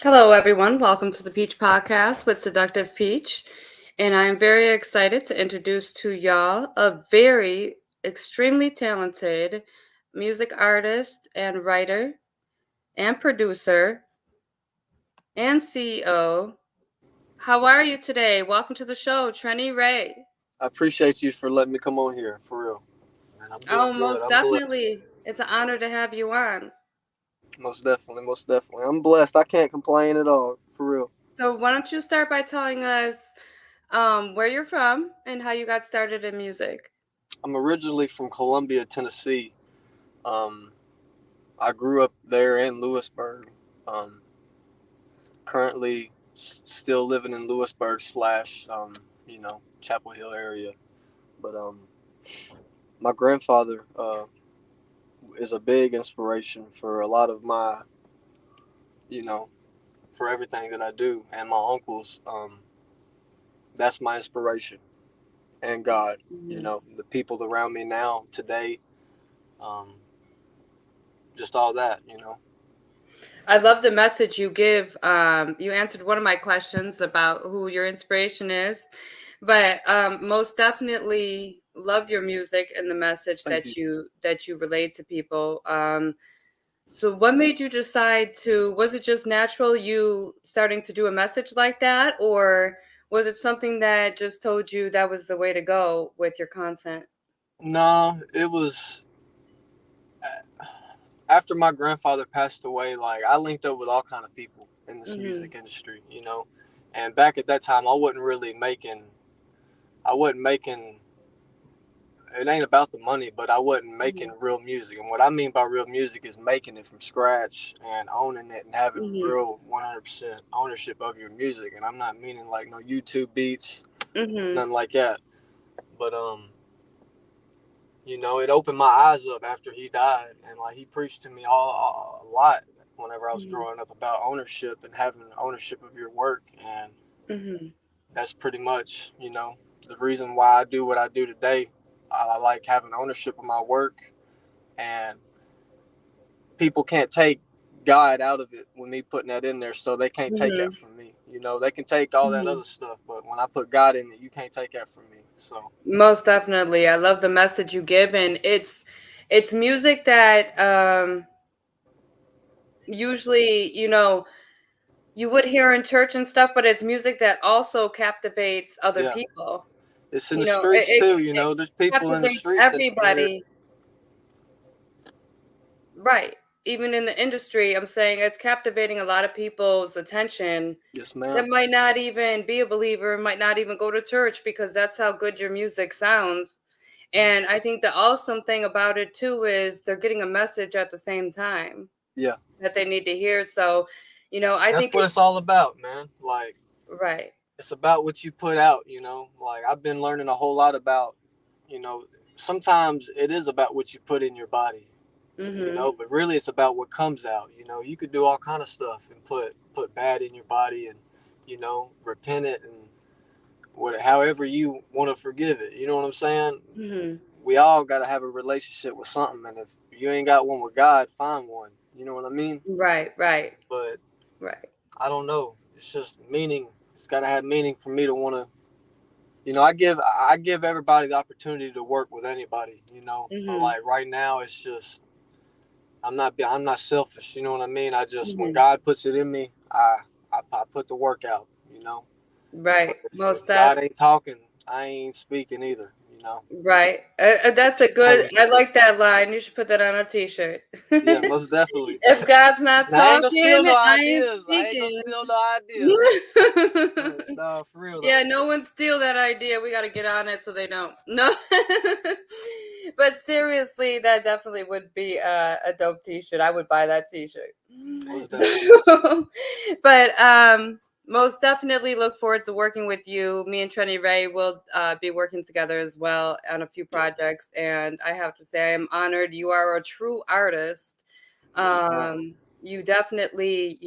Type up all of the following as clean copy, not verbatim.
Hello, everyone. Welcome to the Peach Podcast with Seductive Peach. And I'm very excited to introduce to y'all a very extremely talented music artist and writer and producer and CEO. How are you today? Welcome to the show, Trenny Ray. I appreciate you for letting me come on here, for real. Man, I'm doing Oh, good. most I'm blessed. definitely. It's an honor to have you on. Most definitely, most definitely. I'm blessed. I can't complain at all, for real. So, why don't you start by telling us where you're from and how you got started in music? I'm originally from Columbia, Tennessee. Um, I grew up there in Lewisburg. Um, Currently still living in Lewisburg slash, Chapel Hill area. But my grandfather is a big inspiration for a lot of my, you know, for everything that I do. And my uncles, that's my inspiration. And God, Mhm. the people around me now, today, um, just all that. I love the message you give. You answered one of my questions about who your inspiration is, but most definitely love your music and the message Thank you. that you relate to people. So, what made you decide to? Was it just natural you starting to do a message like that, or was it something that just told you that was the way to go with your content? No, it was after my grandfather passed away. Like I linked up with all kind of people in this Mm-hmm. music industry. And back at that time, I wasn't really making. I wasn't making. It ain't about the money, but I wasn't making real music. And what I mean by real music is making it from scratch and owning it and having Mm-hmm. real 100% ownership of your music. And I'm not meaning like no YouTube beats, Mm-hmm. nothing like that. But it opened my eyes up after he died, and like he preached to me a lot whenever I was Mm-hmm. growing up about ownership and having ownership of your work, and Mm-hmm. that's pretty much the reason why I do what I do today. I like having ownership of my work, and people can't take God out of it with me putting that in there, so they can't take that Mm-hmm. from me. They can take all that Mm-hmm. other stuff, but when I put God in it, you can't take that from me. So Most definitely. I love the message you give, and it's music that usually, you would hear in church and stuff, but it's music that also captivates other yeah, people. it's in You the know, streets too. it There's people in the captivates streets that need to hear it. everybody, right? Even in the industry, I'm saying it's captivating a lot of people's attention Yes, that ma'am. might not even be a believer, might not even go to church because that's how good your music sounds. And I think the awesome thing about it too is they're getting a message at the same time Yeah, that they need to hear. So, I that's think what it's it's all about, man. Like, right. it's about what you put out. Like, I've been learning a whole lot about, you know, sometimes it is about what you put in your body, Mhm. but really it's about what comes out. You could do all kind of stuff and put bad in your body and, repent it and however you want to forgive it. You know what I'm saying? Mhm. We all got to have a relationship with something, and if you ain't got one with God, find one. You know what I mean? Right, right, But right. I don't know. It's just meaning. It's got to have meaning for me to want to. I give everybody the opportunity to work with anybody. But Mhm. like right now, it's just I'm not selfish. You know what I mean? I just when Mhm. God puts it in me, I put the work out. Right. But if Most that. God ain't talking, I ain't speaking either. You know. Right. That's a good. Hey, I like that line. You should put that on a T-shirt. yeah, most definitely. If God's not I ain't gonna steal talking, no I ain't ideas. I ain't gonna speaking. steal no ideas. But no, for real Yeah, though. no one steal that idea. We got to get on it so they don't. No. But seriously, that definitely would be a dope T-shirt. I would buy that T-shirt. Most definitely. So, but most definitely look forward to working with you. Me and Trenny Ray will be working together as well on a few Yeah. projects, and I have to say I am honored. You are a true artist. Yes, ma'am. You definitely,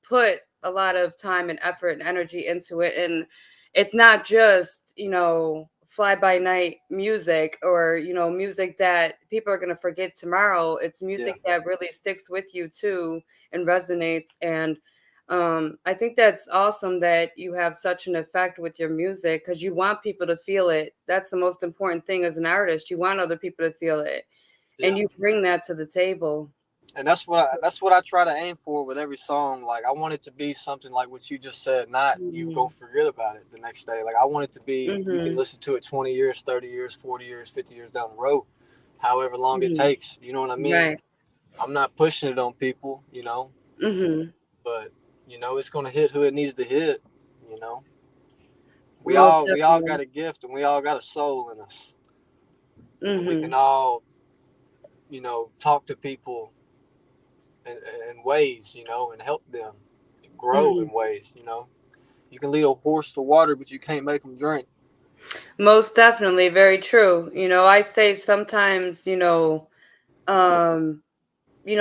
put a lot of time and effort and energy into it, and it's not just, fly by night music or, music that people are going to forget tomorrow. It's Yeah. music that really sticks with you too and resonates. And I think that's awesome that you have such an effect with your music because you want people to feel it. That's the most important thing as an artist. You want other people to feel it, Yeah. and you bring that to the table. And that's what I try to aim for with every song. Like I want it to be something like what you just said, not you go Mhm. forget about it the next day. Like I want it to be you can Mhm. listen to it 20 years, 30 years, 40 years, 50 years down the road, however long it Mhm. takes. You know what I mean? Right. I'm not pushing it on people, Mhm. but it's gonna hit who it needs to hit. You know, we Most all we all got definitely. a gift and we all got a soul in us, and we can Mhm. all talk to people in, in ways, and help them grow Mhm. in ways. You can lead a horse to water, but you can't make them drink. Most definitely, very true. I say sometimes, um,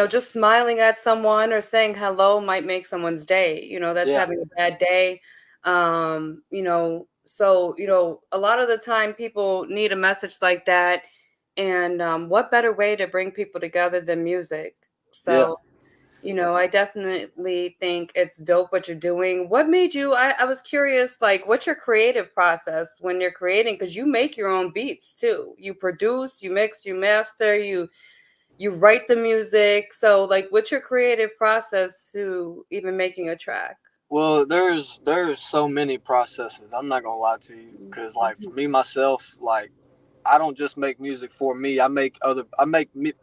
just smiling at someone or saying hello might make someone's day. That's Yeah, having a bad day. So, a lot of the time people need a message like that. And what better way to bring people together than music? yeah. So, I definitely think it's dope what you're doing. What made you, I was curious, like, what's your creative process when you're creating? Because you make your own beats too. You produce, you mix, you master, you write the music. So, like, what's your creative process to even making a track? Well, there's so many processes. I'm not gonna lie to you, because like for me myself, like I don't just make music for me. I make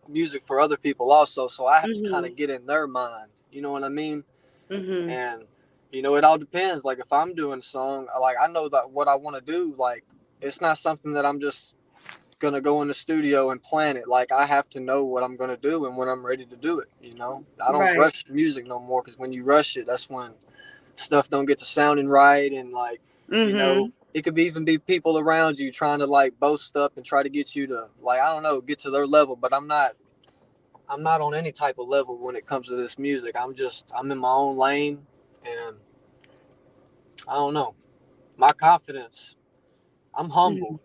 music for other people also. So I have to kind Mhm. of get in their mind. You know what I mean? Mhm. And it all depends. Like if I'm doing a song, like I know that what I want to do. Like it's not something that I'm just gonna go in the studio and plan it. Like I have to know what I'm gonna do and when I'm ready to do it. I don't Right. rush music no more, because when you rush it, that's when stuff don't get to sounding right, and like Mhm. it could even be people around you trying to like boast up and try to get you to, like, I don't know, get to their level. But I'm not on any type of level when it comes to this music. I'm in my own lane, and I don't know, my confidence. I'm humble. Mhm.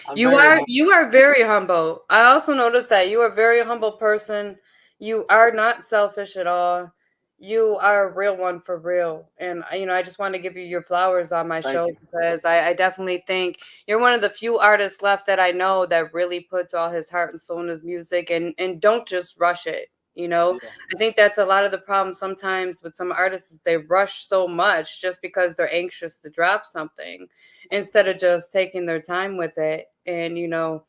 I'm You very are humble. you are very humble. I also noticed that you are a very humble person. You are not selfish at all. You are a real one for real. And I just want to give you your flowers on my Thank show you. because I definitely think you're one of the few artists left that I know that really puts all his heart and soul in his music and don't just rush it. You know, Yeah. I think that's a lot of the problem sometimes with some artists is they rush so much just because they're anxious to drop something instead of just taking their time with it. And you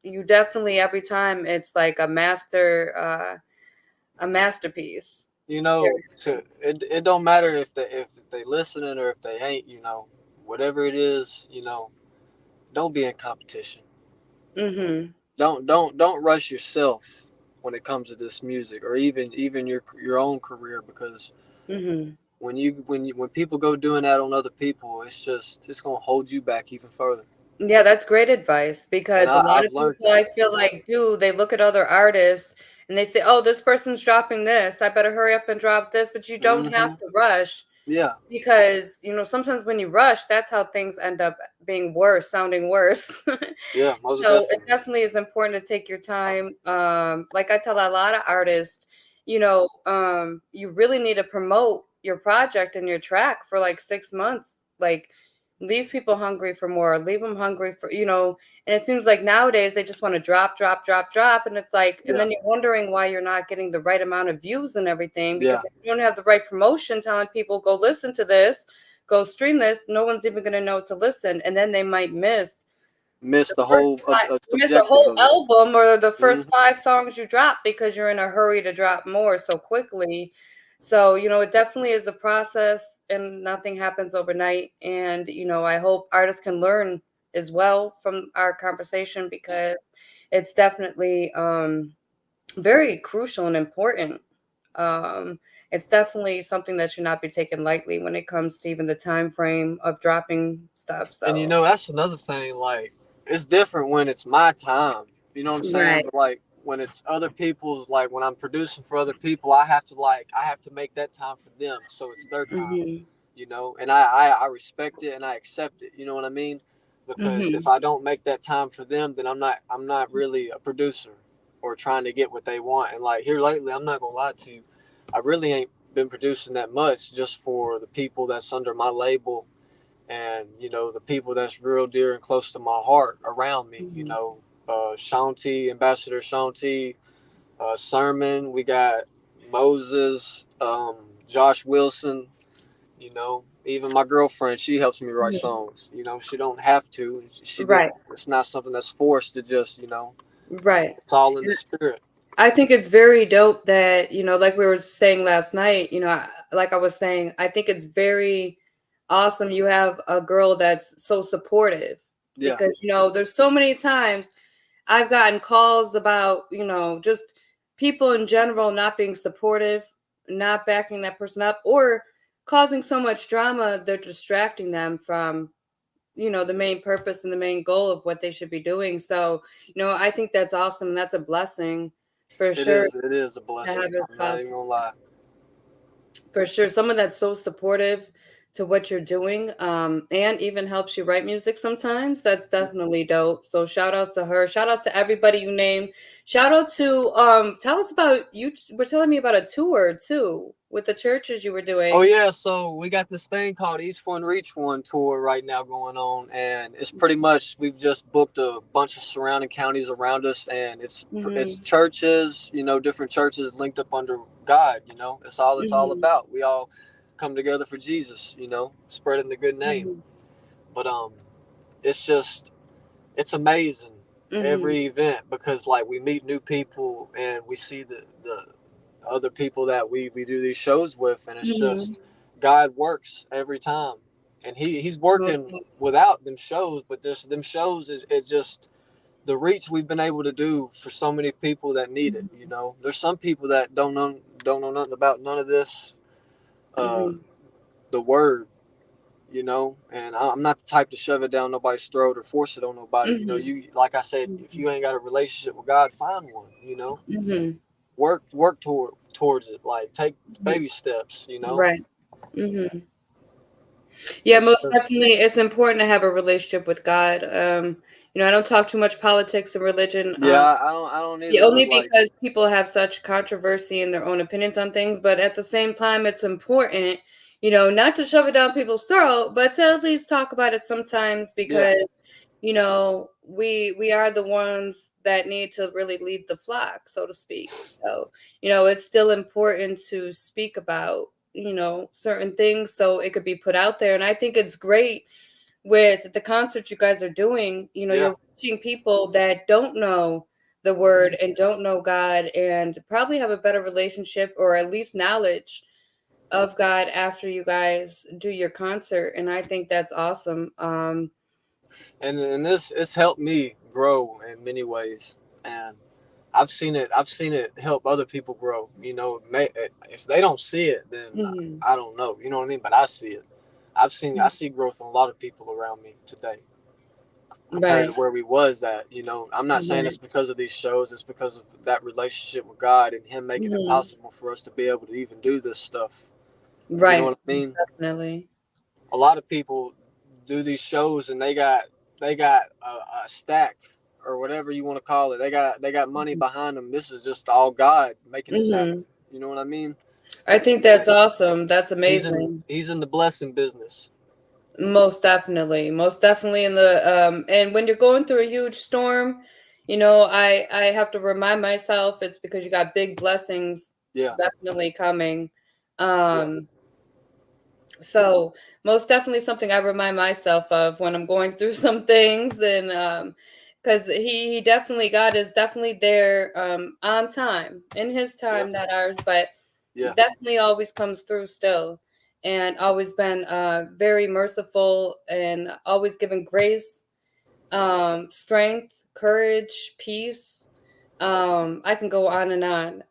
you definitely every time it's like a masterpiece. To Seriously. it don't matter if they listening or if they ain't. Whatever it is. Don't be in competition. Mhm. Don't rush yourself when it comes to this music, or even your own career, because Mhm. when people go doing that on other people, it's gonna hold you back even further. Yeah, that's great advice And because a lot I've of learned people that. I feel like do, they look at other artists and they say, "Oh, this person's dropping this. I better hurry up and drop this." But you don't have Hmm. to rush. Yeah, Because, sometimes when you rush, that's how things end up being worse, sounding worse. yeah, most So it definitely. definitely is important to take your time. Like I tell a lot of artists, you really need to promote your project and your track for like 6 months. Like leave people hungry for more, leave them hungry and it seems like nowadays they just want to drop, drop, drop, drop. And it's like, and Yeah, then you're wondering why you're not getting the right amount of views and everything because yeah. if you don't have the right promotion telling people, go listen to this, go stream this, no one's even going to know to listen. And then they might miss Miss the the first whole five, miss a subjective whole of it. album or the Hmm. first 5 songs you drop because you're in a hurry to drop more so quickly. So, it definitely is a process and nothing happens overnight. And, I hope artists can learn as well from our conversation because it's definitely very crucial and important. Um, it's definitely something that should not be taken lightly when it comes to even the time frame of dropping stuff. And So, that's another thing. Like it's different when it's my time. You know what I'm saying? right. But like when it's other people's, like when I'm producing for other people, I have to make that time for them, so it's their time. Hmm. And I respect it and I accept it. You know what I mean? Because if Hmm. I don't make that time for them, then I'm not really a producer or trying to get what they want. And like here lately, I'm not gonna lie to you, I really ain't. been producing that much just for the people that's under my label, and the people that's real dear and close to my heart around me. Mhm. Sean T, Ambassador Sean T, Sermon. We got Moses, Josh Wilson. Even my girlfriend, she helps me write Mhm. songs. She don't have to. She did. Right, It's not something that's forced to just. right. It's all in the spirit. I think it's very dope that, like we were saying last night, like I was saying, I think it's very awesome you have a girl that's so supportive Yeah, because, there's so many times I've gotten calls about, just people in general not being supportive, not backing that person up, or causing so much drama, they're distracting them from, the main purpose and the main goal of what they should be doing. So, I think that's awesome. That's a blessing for it sure is. It is a to have blessing. a I'm not spouse, even gonna lie. for sure. Someone that's so supportive to what you're doing, and even helps you write music sometimes. That's definitely dope. So shout out to her. Shout out to everybody you named. Shout out to tell us about you were telling me about a tour too with the churches you were Oh doing. yeah, so we got this thing called East One Reach One tour right now going on, and it's pretty much we've just booked a bunch of surrounding counties around us, and it's Mhm. churches, different churches linked up under God. It's all Mhm. about. We all come together for Jesus, spreading the good name. Mhm. But it's just it's amazing Mhm. every event because like we meet new people and we see the other people that we do these shows with, and it's Mhm. just God works every time, and he's Most working without them shows, but this them shows is just the reach we've been able to do for so many people that need it. definitely. There's some people that don't know nothing about none of this, uh, Mhm. the word. And I'm not the type to shove it down nobody's throat or force it on nobody. Mhm. You like I said, if Mhm. you ain't got a relationship with God, find one. Mhm. Work towards it. Like take Mhm. baby steps. Right. Mhm. Yeah, It's most just definitely. It's important to have a relationship with God. I don't talk too much politics and religion. yeah. I don't Yeah, either. But only like because people have such controversy and their own opinions on things. But at the same time, it's important, not to shove it down people's throat, but to at least talk about it sometimes yeah, because, we are the ones that need to really lead the flock, so to speak. So, it's still important to speak about, certain things so it could be put out there. And I think it's great with the concert you guys are doing, yeah. you're reaching people that don't know the word and don't know God and probably have a better relationship or at least knowledge of God after you guys do your concert. And I think that's awesome. And this it's helped me grow in many ways, and I've seen it help other people grow. If they don't see it, then Mhm. I don't know. You know what I mean? But I see it. I Mhm. see growth in a lot of people around me today compared to Right. where we was at. I'm not saying Right. it's because of these shows. It's because of that relationship with God and Him making it Mhm. possible for us to be able to even do this stuff. You know Right. what I mean? Definitely. A lot of people do these shows and they got a stack or whatever you want to call it. They got money behind them. This is just all God making this happen. Mhm. You know what I mean? I think And that's awesome. That's he's in amazing. he's in the blessing business. Most definitely. Most definitely in the and when you're going through a huge storm, I have to remind myself it's because you got big blessings Yeah, definitely coming. yeah, Um so most definitely something I remind myself of when I'm going through some things and because he definitely God is definitely there on time in his yeah, time, not ours, but yeah. definitely always comes through still and always been very merciful and always giving grace, strength, courage, peace. I can go on and on,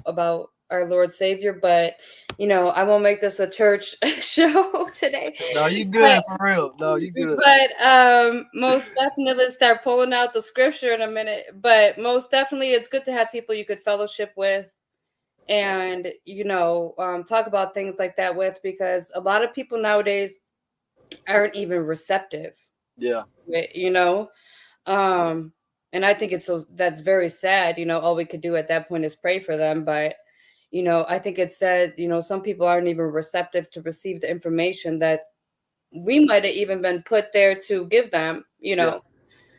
about our Lord Savior, but I won't make this a church show today. No, you But good for real. No, you good. most definitely start pulling out the scripture in a minute. But most definitely, it's good to have people you could fellowship with and talk about things like that with because a lot of people nowadays aren't even receptive Yeah, to it, and I think it's so that's very sad. All we could do at that point is pray for them, but I think it said, some people aren't even receptive to receive the information that we might have even been put there to give them. Yeah.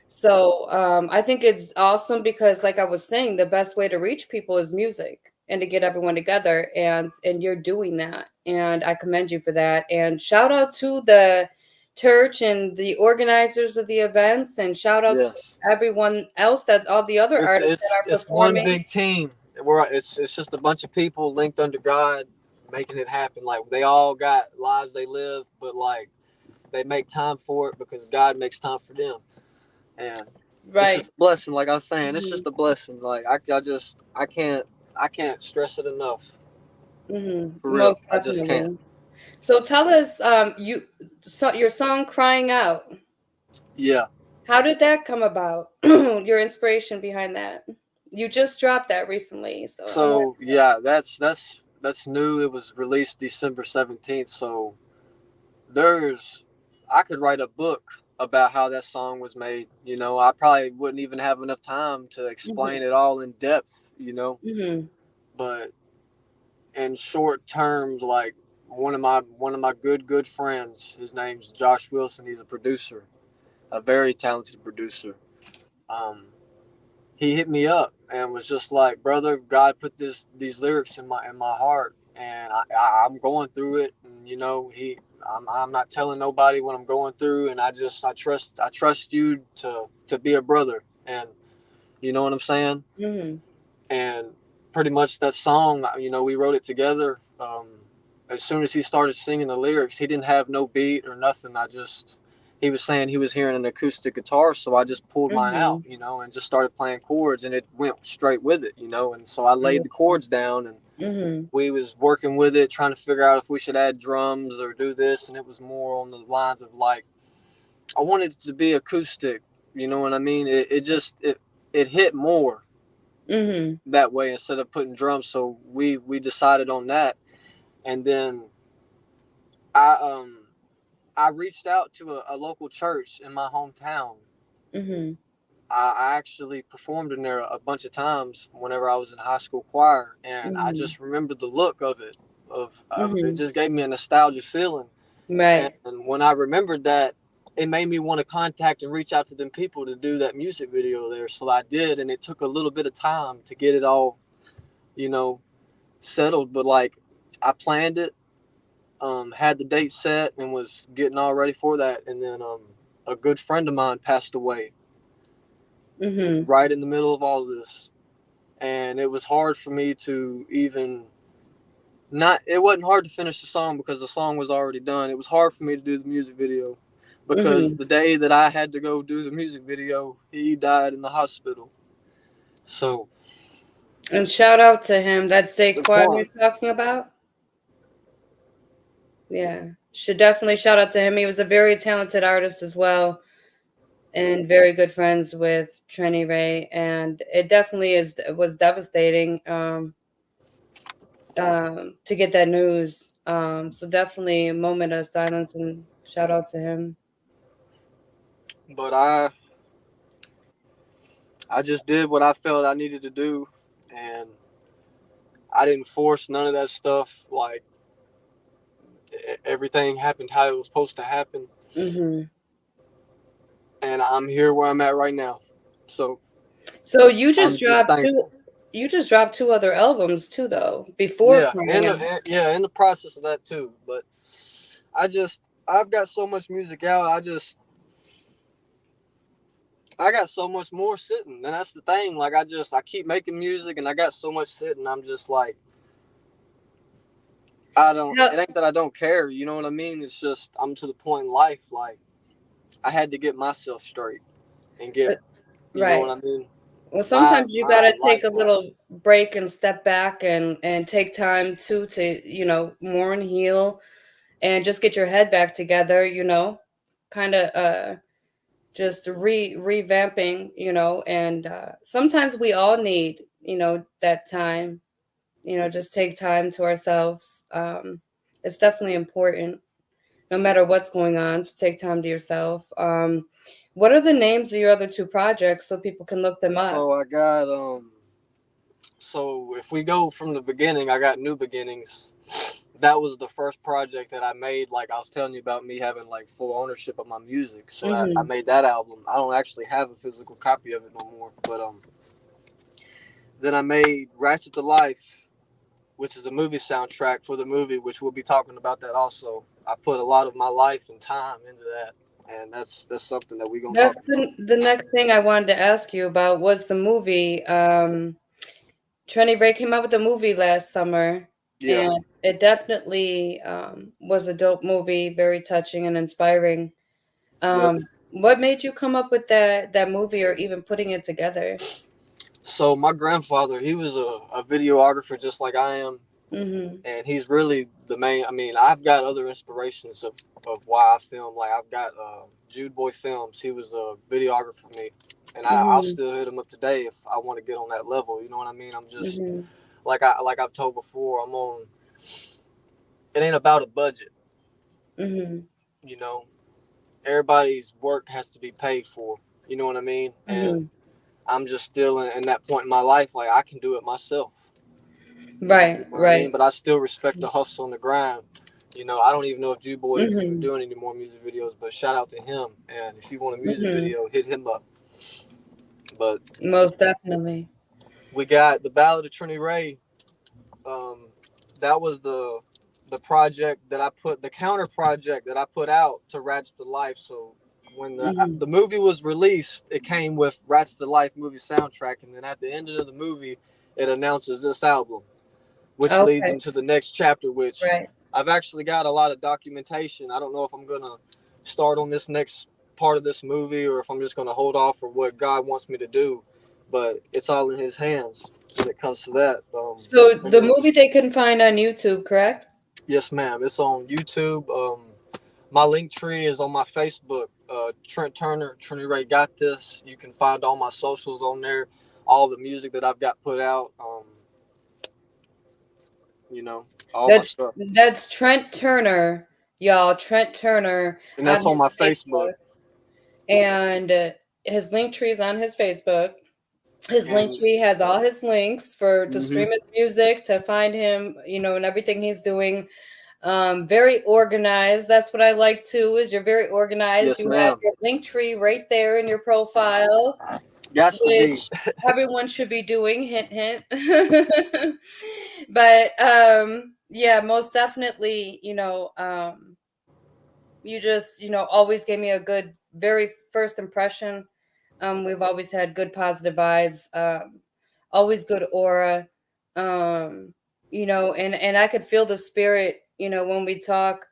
So I think it's awesome because, like I was saying, the best way to reach people is music and to get everyone together, and you're doing that, and I commend you for that. And shout out to the church and the organizers of the events, and shout out to Yes. everyone else, that all the other It's artists that it's are it's one performing. big team. It's just a bunch of people linked under God making it happen. Like they all got lives they live, but like they make time for it because God makes time for them. And it's Right. just a blessing. Like I was saying, it's Hmm. just a blessing. Like I can't stress it enough. Hmm. For real, Most I just can't. definitely. So tell us, your song "Crying Out." Yeah. How did that come about? Your inspiration behind that. You just dropped that recently, so I want. So yeah, that's new. It was released December 17th. So there's I could write a book about how that song was made. I probably wouldn't even have enough time to Mhm. explain it all in depth. Mhm. But in short terms, like one of my good friends, his name's Josh Wilson. He's a producer, a very talented producer. Um, he hit me up and was just like, "Brother, God put these lyrics in my heart, and I'm going through it. And I'm not telling nobody what I'm going through, and I trust you to be a brother, and you know what I'm saying." Mhm. And pretty much that song, we wrote it together. As soon as he started singing the lyrics, he didn't have no beat or nothing. He was saying he was hearing an acoustic guitar, so I just pulled mine out, Mhm. and just started playing chords, and it went straight with it. And so I laid the chords down, and Mhm. we was working with it, trying to figure out if we should add drums or do this, and it was more on the lines of like I wanted it to be acoustic. You know what I mean? It hit more Mhm. that way instead of putting drums. So we decided on that, and then I um I reached out to a local church in my hometown. Mhm. I actually performed in there a bunch of times whenever I was in high school choir, and I Mhm. just remembered the look of it. Of it Mhm. just gave me a nostalgia feeling, and Right. when I remembered that, it made me want to contact and reach out to them people to do that music video there. So I did, and it took a little bit of time to get it all, you know, settled. But like I planned it, had the date set, and was getting all ready for that. And then a good friend of mine passed away Mhm. right in the middle of all of this, and it was hard for me to even not. It wasn't hard to finish the song because the song was already done. It was hard for me to do the music video because Mhm. the day that I had to go do the music video, he died in the hospital. So And shout out to him. That's the Saquon you're one, talking about. Yeah, should definitely shout out to him. He was a very talented artist as well, and very good friends with Trenny Ray. And it definitely was devastating. To get that news. So definitely a moment of silence and shout out to him. but I just did what I felt I needed to do, and I didn't force none of that stuff. Like everything happened how it was supposed to happen, Hmm. and I'm here where I'm at right now. So So you just I'm just dropped two. thankful. You just dropped two other albums too, though, before Yeah, Crying Out. in the process of that too. But I've got so much music out. I got so much more sitting, and that's the thing. Like I keep making music, and I got so much sitting. I'm just like I don't. How, It ain't that I don't care. You know what I mean? It's just I'm to the point in life. Like I had to get myself straight and get. uh, You know what right. I mean? Well, My sometimes you my gotta take life a right. little break and step back and take time too to mourn, heal, and just get your head back together. Kind of just revamping. And sometimes we all need that time. Just take time to ourselves. It's definitely important, no matter what's going on, to take time to yourself. What are the names of your other two projects so people can look them up? So I got So if we go from the beginning, I got New Beginnings. That was the first project that I made. Like I was telling you about me having like full ownership of my music. So I Mhm. made that album. I don't actually have a physical copy of it no more. But then I made Ratchet to Life, which is a movie soundtrack for the movie, which we'll be talking about that also. I put a lot of my life and time into that, and that's something that we're gonna talk That's about. the next thing I wanted to ask you about was the movie. Trenny Ray came out with a movie last summer, Yeah. and it definitely was a dope movie, very touching and inspiring. Yep. What made you come up with that movie or even putting it together? So my grandfather, he was a videographer just like I am, Mhm. and he's really the main. I mean, I've got other inspirations of why I film. Like I've got Jude Boy Films. He was a videographer for me, and I'll Mhm. still hit him up today if I want to get on that level. You know what I mean? I'm just Mhm. like I've told before. I'm on. It ain't about a budget. Mhm. You know, everybody's work has to be paid for. You know what I mean? And Mhm. I'm just still in that point in my life. Like I can do it myself. You Right. know what I Right. mean? But I still respect the hustle and the grind. You know, I don't even know if Jew Boy is even Mhm. doing any more music videos, but shout out to him. And if you want a music Mhm. video, hit him up. But Most definitely. we got the Ballad of Trinity Ray. Um, that was the project that I put, the counter project that I put out to Ratchet to Life. So when Mhm. the movie was released, it came with Ratchet to Life movie soundtrack, and then at the end of the movie, it announces this album, which leads Okay. into the next chapter, which Right. I've actually got a lot of documentation. I don't know if I'm going to start on this next part of this movie or if I'm just going to hold off for what God wants me to do, but it's all in his hands when it comes to that. So And the then, movie they can find on YouTube, correct? yes, ma'am, it's on YouTube. My link tree is on my Facebook. Trent Turner, Trinity Ray got this. You can find all my socials on there, all the music that I've got put out. You know, all my That's stuff, that's Trent Turner, y'all. Trent Turner and on that's on his my Facebook. Facebook, and his link tree is on his Facebook. His link And tree has all his links for to hmm stream his music, to find him, and everything he's doing. Very organized. That's what I like too. Is you're very organized. yes, You have ma'am. your link tree right there in your profile, Got to be. which everyone should be doing. Hint, hint. But yeah, most definitely. You just always gave me a good, very first impression. We've always had good positive vibes. Always good aura. And I could feel the spirit. When we talk.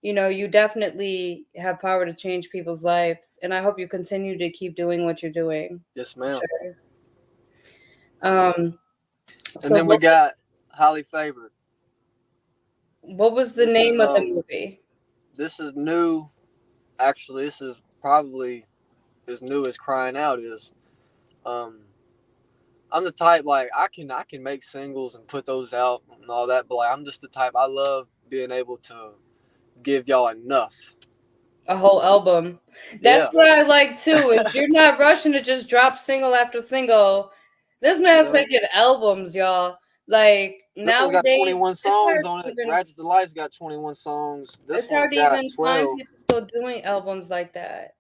You definitely have power to change people's lives, and I hope you continue to keep doing what you're doing. Yes, For ma'am. sure. Um, And so then we got Highly Favored. what was the This is name of the movie? this is new. Actually, this is probably as new as Crying Out is. Um, I'm the type like I can make singles and put those out and all that, but like I'm just the type I love being able to give y'all enough. A whole album. That's Yeah, what I like too. Is you're not rushing to just drop single after single. This you man's know. making albums, y'all. Like This one's got nowadays, 21 it's hard songs on to it. even Ratchet to Life's got 21 songs. This it's one's hard to got even find 12. people still doing albums like that.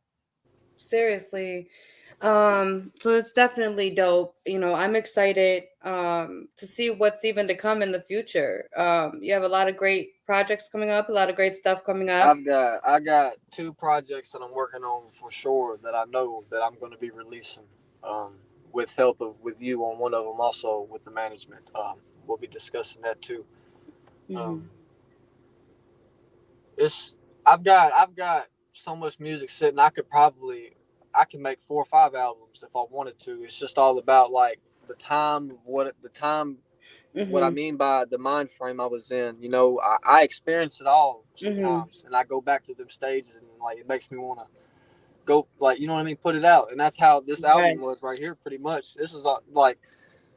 Seriously. So it's definitely dope. I'm excited to see what's even to come in the future. You have a lot of great projects coming up, a lot of great stuff coming up. I got two projects that I'm working on for sure that I know that I'm going to be releasing, um, with help of with you on one of them, also with the management. We'll be discussing that too. Um, Hmm. it's I've got so much music sitting. I can make 4 or 5 albums if I wanted to. It's just all about like the time what I Hmm. mean by the mind frame I was in. You know, I experience it all Hmm. sometimes, and I go back to them stages, and like it makes me want to go, like you know what I mean, put it out, and that's how this album Right. was right here. Pretty much, this is like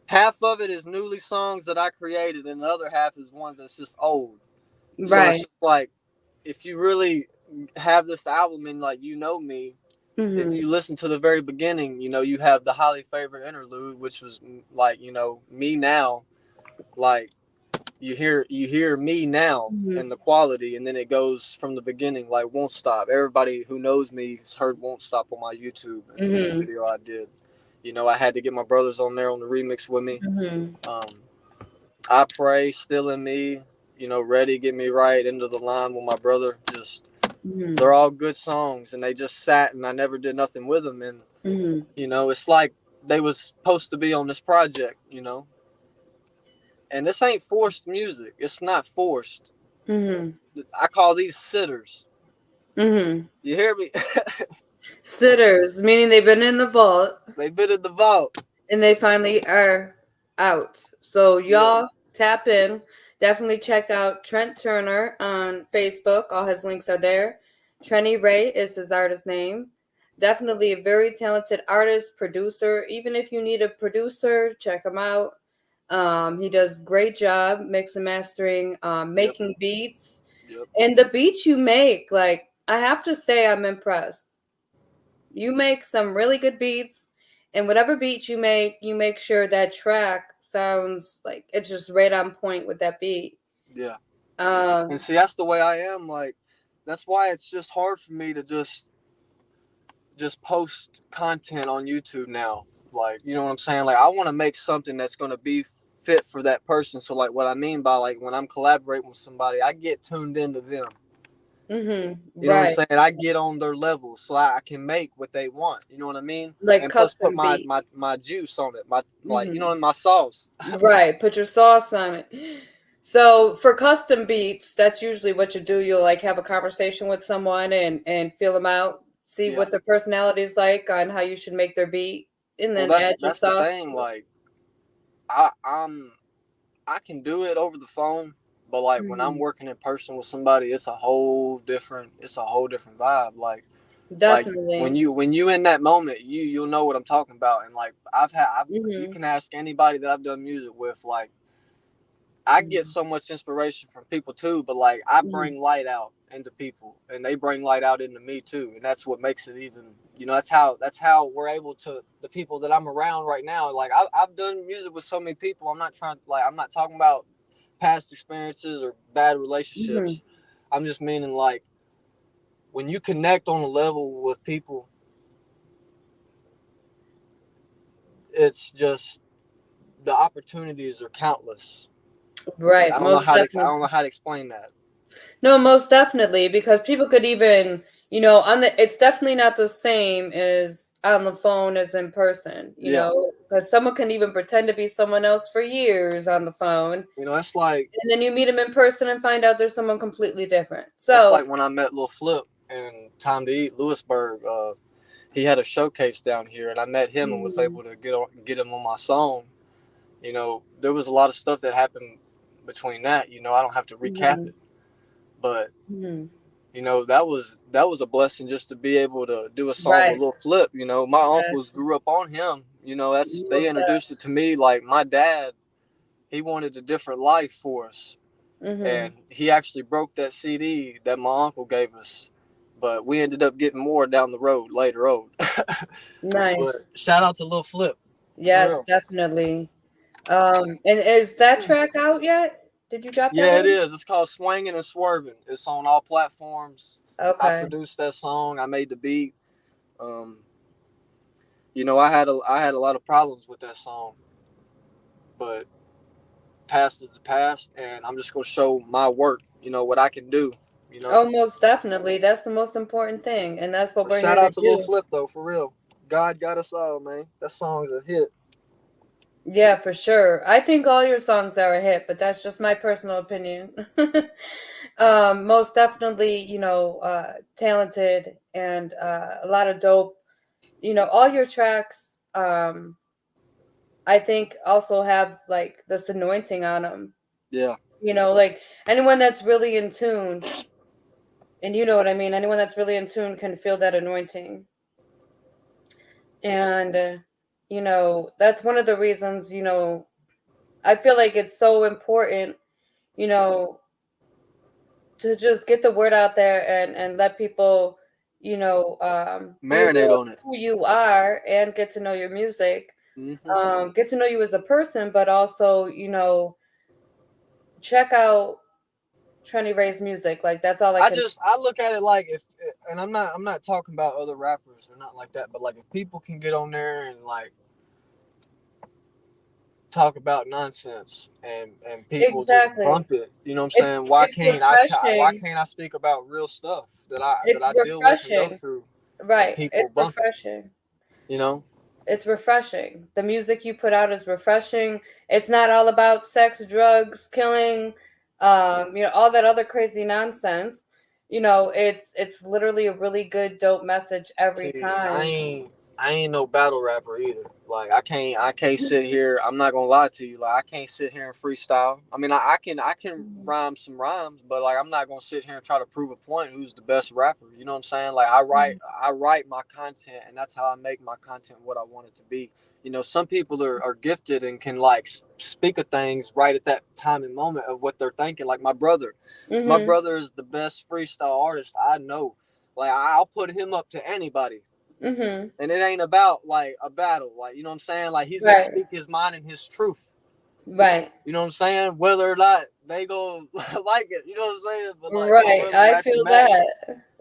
half of it is newly songs that I created, and the other half is ones that's just old. So it's Right. just like if you really have this album and like you know me, If Mhm. you listen to the very beginning, you have the highly favored interlude, which was like, me now, like you hear me now Mhm. and the quality, and then it goes from the beginning, like Won't Stop. Everybody who knows me has heard Won't Stop on my YouTube and the music Mhm. video I did. I had to get my brothers on there on the remix with me. Mhm. Um, I Pray, Still in Me, Ready, Get Me Right, Into the Line with my brother. Just they're Mhm. all good songs, and they just sat, and I never did nothing with them. And Mhm. it's like they was supposed to be on this project, and this ain't forced music. It's not forced. Mhm. I call these sitters. Mhm. You hear me? Sitters, meaning they've been in the vault They've been in the vault. and they finally are out. So Yeah, y'all tap in. Definitely check out Trent Turner on Facebook. All his links are there. Trenny Ray is his artist name. Definitely a very talented artist, producer. Even if you need a producer, check him out. He does great job mix and mastering, yep, making beats, yep, and the beats you make. Like I have to say, I'm impressed. You make some really good beats, and whatever beat you make sure that track sounds like it's just right on point with that beat. yeah. And Um, see, that's the way I am. Like, that's why it's just hard for me to just post content on YouTube now. Like, you know what I'm saying? Like, I want to make something that's going to be fit for that person. So, like, what I mean by, like, when I'm collaborating with somebody, I get tuned into them. You know what I'm right, saying? I get on their level so I can make what they want. You know what I mean? like And plus put custom my beat. my, my juice on it. My, like, Hmm. my sauce. Right, put your sauce on it. So for custom beats, that's usually what you do. You'll like have a conversation with someone and feel them out, see Yeah. what their personality is like on how you should make their beat, and Well, then that's add your that's the sauce thing. to it. Like, I can do it over the phone, but like when I'm Mhm. working in person with somebody, it's a whole different vibe. Like when Definitely. you in that moment, you'll know what I'm talking about. And like you Hmm. can ask anybody that I've done music with. Like, I get so much inspiration from people too, but like I Hmm. bring light out into people, and they bring light out into me too, and that's what makes it even. That's how we're able to, the people that I'm around right now. Like, I've done music with so many people. I'm not talking about past experiences or bad Hmm. relationships. I'm just meaning, like, when you connect on a level with people, it's just, the opportunities are countless. Right, I don't know most how to I definitely. don't know how to explain that. No, most definitely, because people could even, on it's definitely not the same as on the phone as in person, Yeah, because someone can even pretend to be someone else for years on the phone, that's like and then you meet them in person and find out there's someone completely different. That's So, like when I met Lil Flip and Time to Eat Lewisburg. He had a showcase down here, and I met him and was mhm, able to get him on my song. There was a lot of stuff that happened between that. I don't have to recap mhm, it, but mhm, that was a blessing just to be able to do a song right, with Lil Flip. My uncles yes, grew up on him. They most introduced it to me. Like, my dad, he wanted a different life for us, mhm, and he actually broke that CD that my uncle gave us. But we ended up getting more down the road later on. But nice, shout out to Lil Flip, for yes, real. definitely. And is that track out yet? Did you drop that Yeah, it one? is. It's called Swinging and Swerving. It's on all platforms. I Okay. produced that song. I made the beat. Um, I had a lot of problems with that song, but past is the past, and I'm just gonna show my work. What I can do. You know. Oh, most definitely. That's the most important thing, and that's what But we're shout here to out to Lil do. Flip though, for real. God got us all, man. That song's a hit. Yeah, for sure. I think all your songs are a hit, but that's just my personal opinion. Most definitely, talented and a lot of dope. All your tracks, I think also have like this anointing on them. Yeah. Like anyone that's really in tune, and you know what I mean, anyone that's really in tune can feel that anointing. And, that's one of the reasons, I feel like it's so important, you know, to just get the word out there and let people, Marinate on it. who you are and get to know your music, Hmm. get to know you as a person, but also, check out Trenny Ray's music. Like that's all I can. I look at it like if, and I'm not talking about other rappers or not like that, but like if people can get on there and like talk about nonsense and people just Exactly. bump it, you know what I'm It's saying? it's Why refreshing. can't I speak about real stuff that It's I deal with and go refreshing. through, and Right. people It's bump it, refreshing. you know? It's refreshing. The music you put out is refreshing. It's not all about sex, drugs, killing, all that other crazy nonsense. It's literally a really good dope message every See, I time. ain't I ain't no battle rapper either. Like I can't sit here. I'm not gonna lie to you. Like I can't sit here and freestyle. I mean, I can Mhm. rhyme some rhymes, but like I'm not gonna sit here and try to prove a point who's the best rapper. You know what I'm saying? Like Mhm. I write my content, and that's how I make my content what I want it to be. You know, some people are gifted and can like speak of things right at that time and moment of what they're thinking. Like my Mhm. brother is the best freestyle artist I know. Like I'll put him up to anybody, Mhm. and it ain't about like a battle. Like, you know what I'm saying? Like he's gonna Right. speak his mind and his truth. Right. You know what I'm saying? Whether or not they go like it, you know what I'm saying? But like my Right. brother I Ratchet feel Mac, that.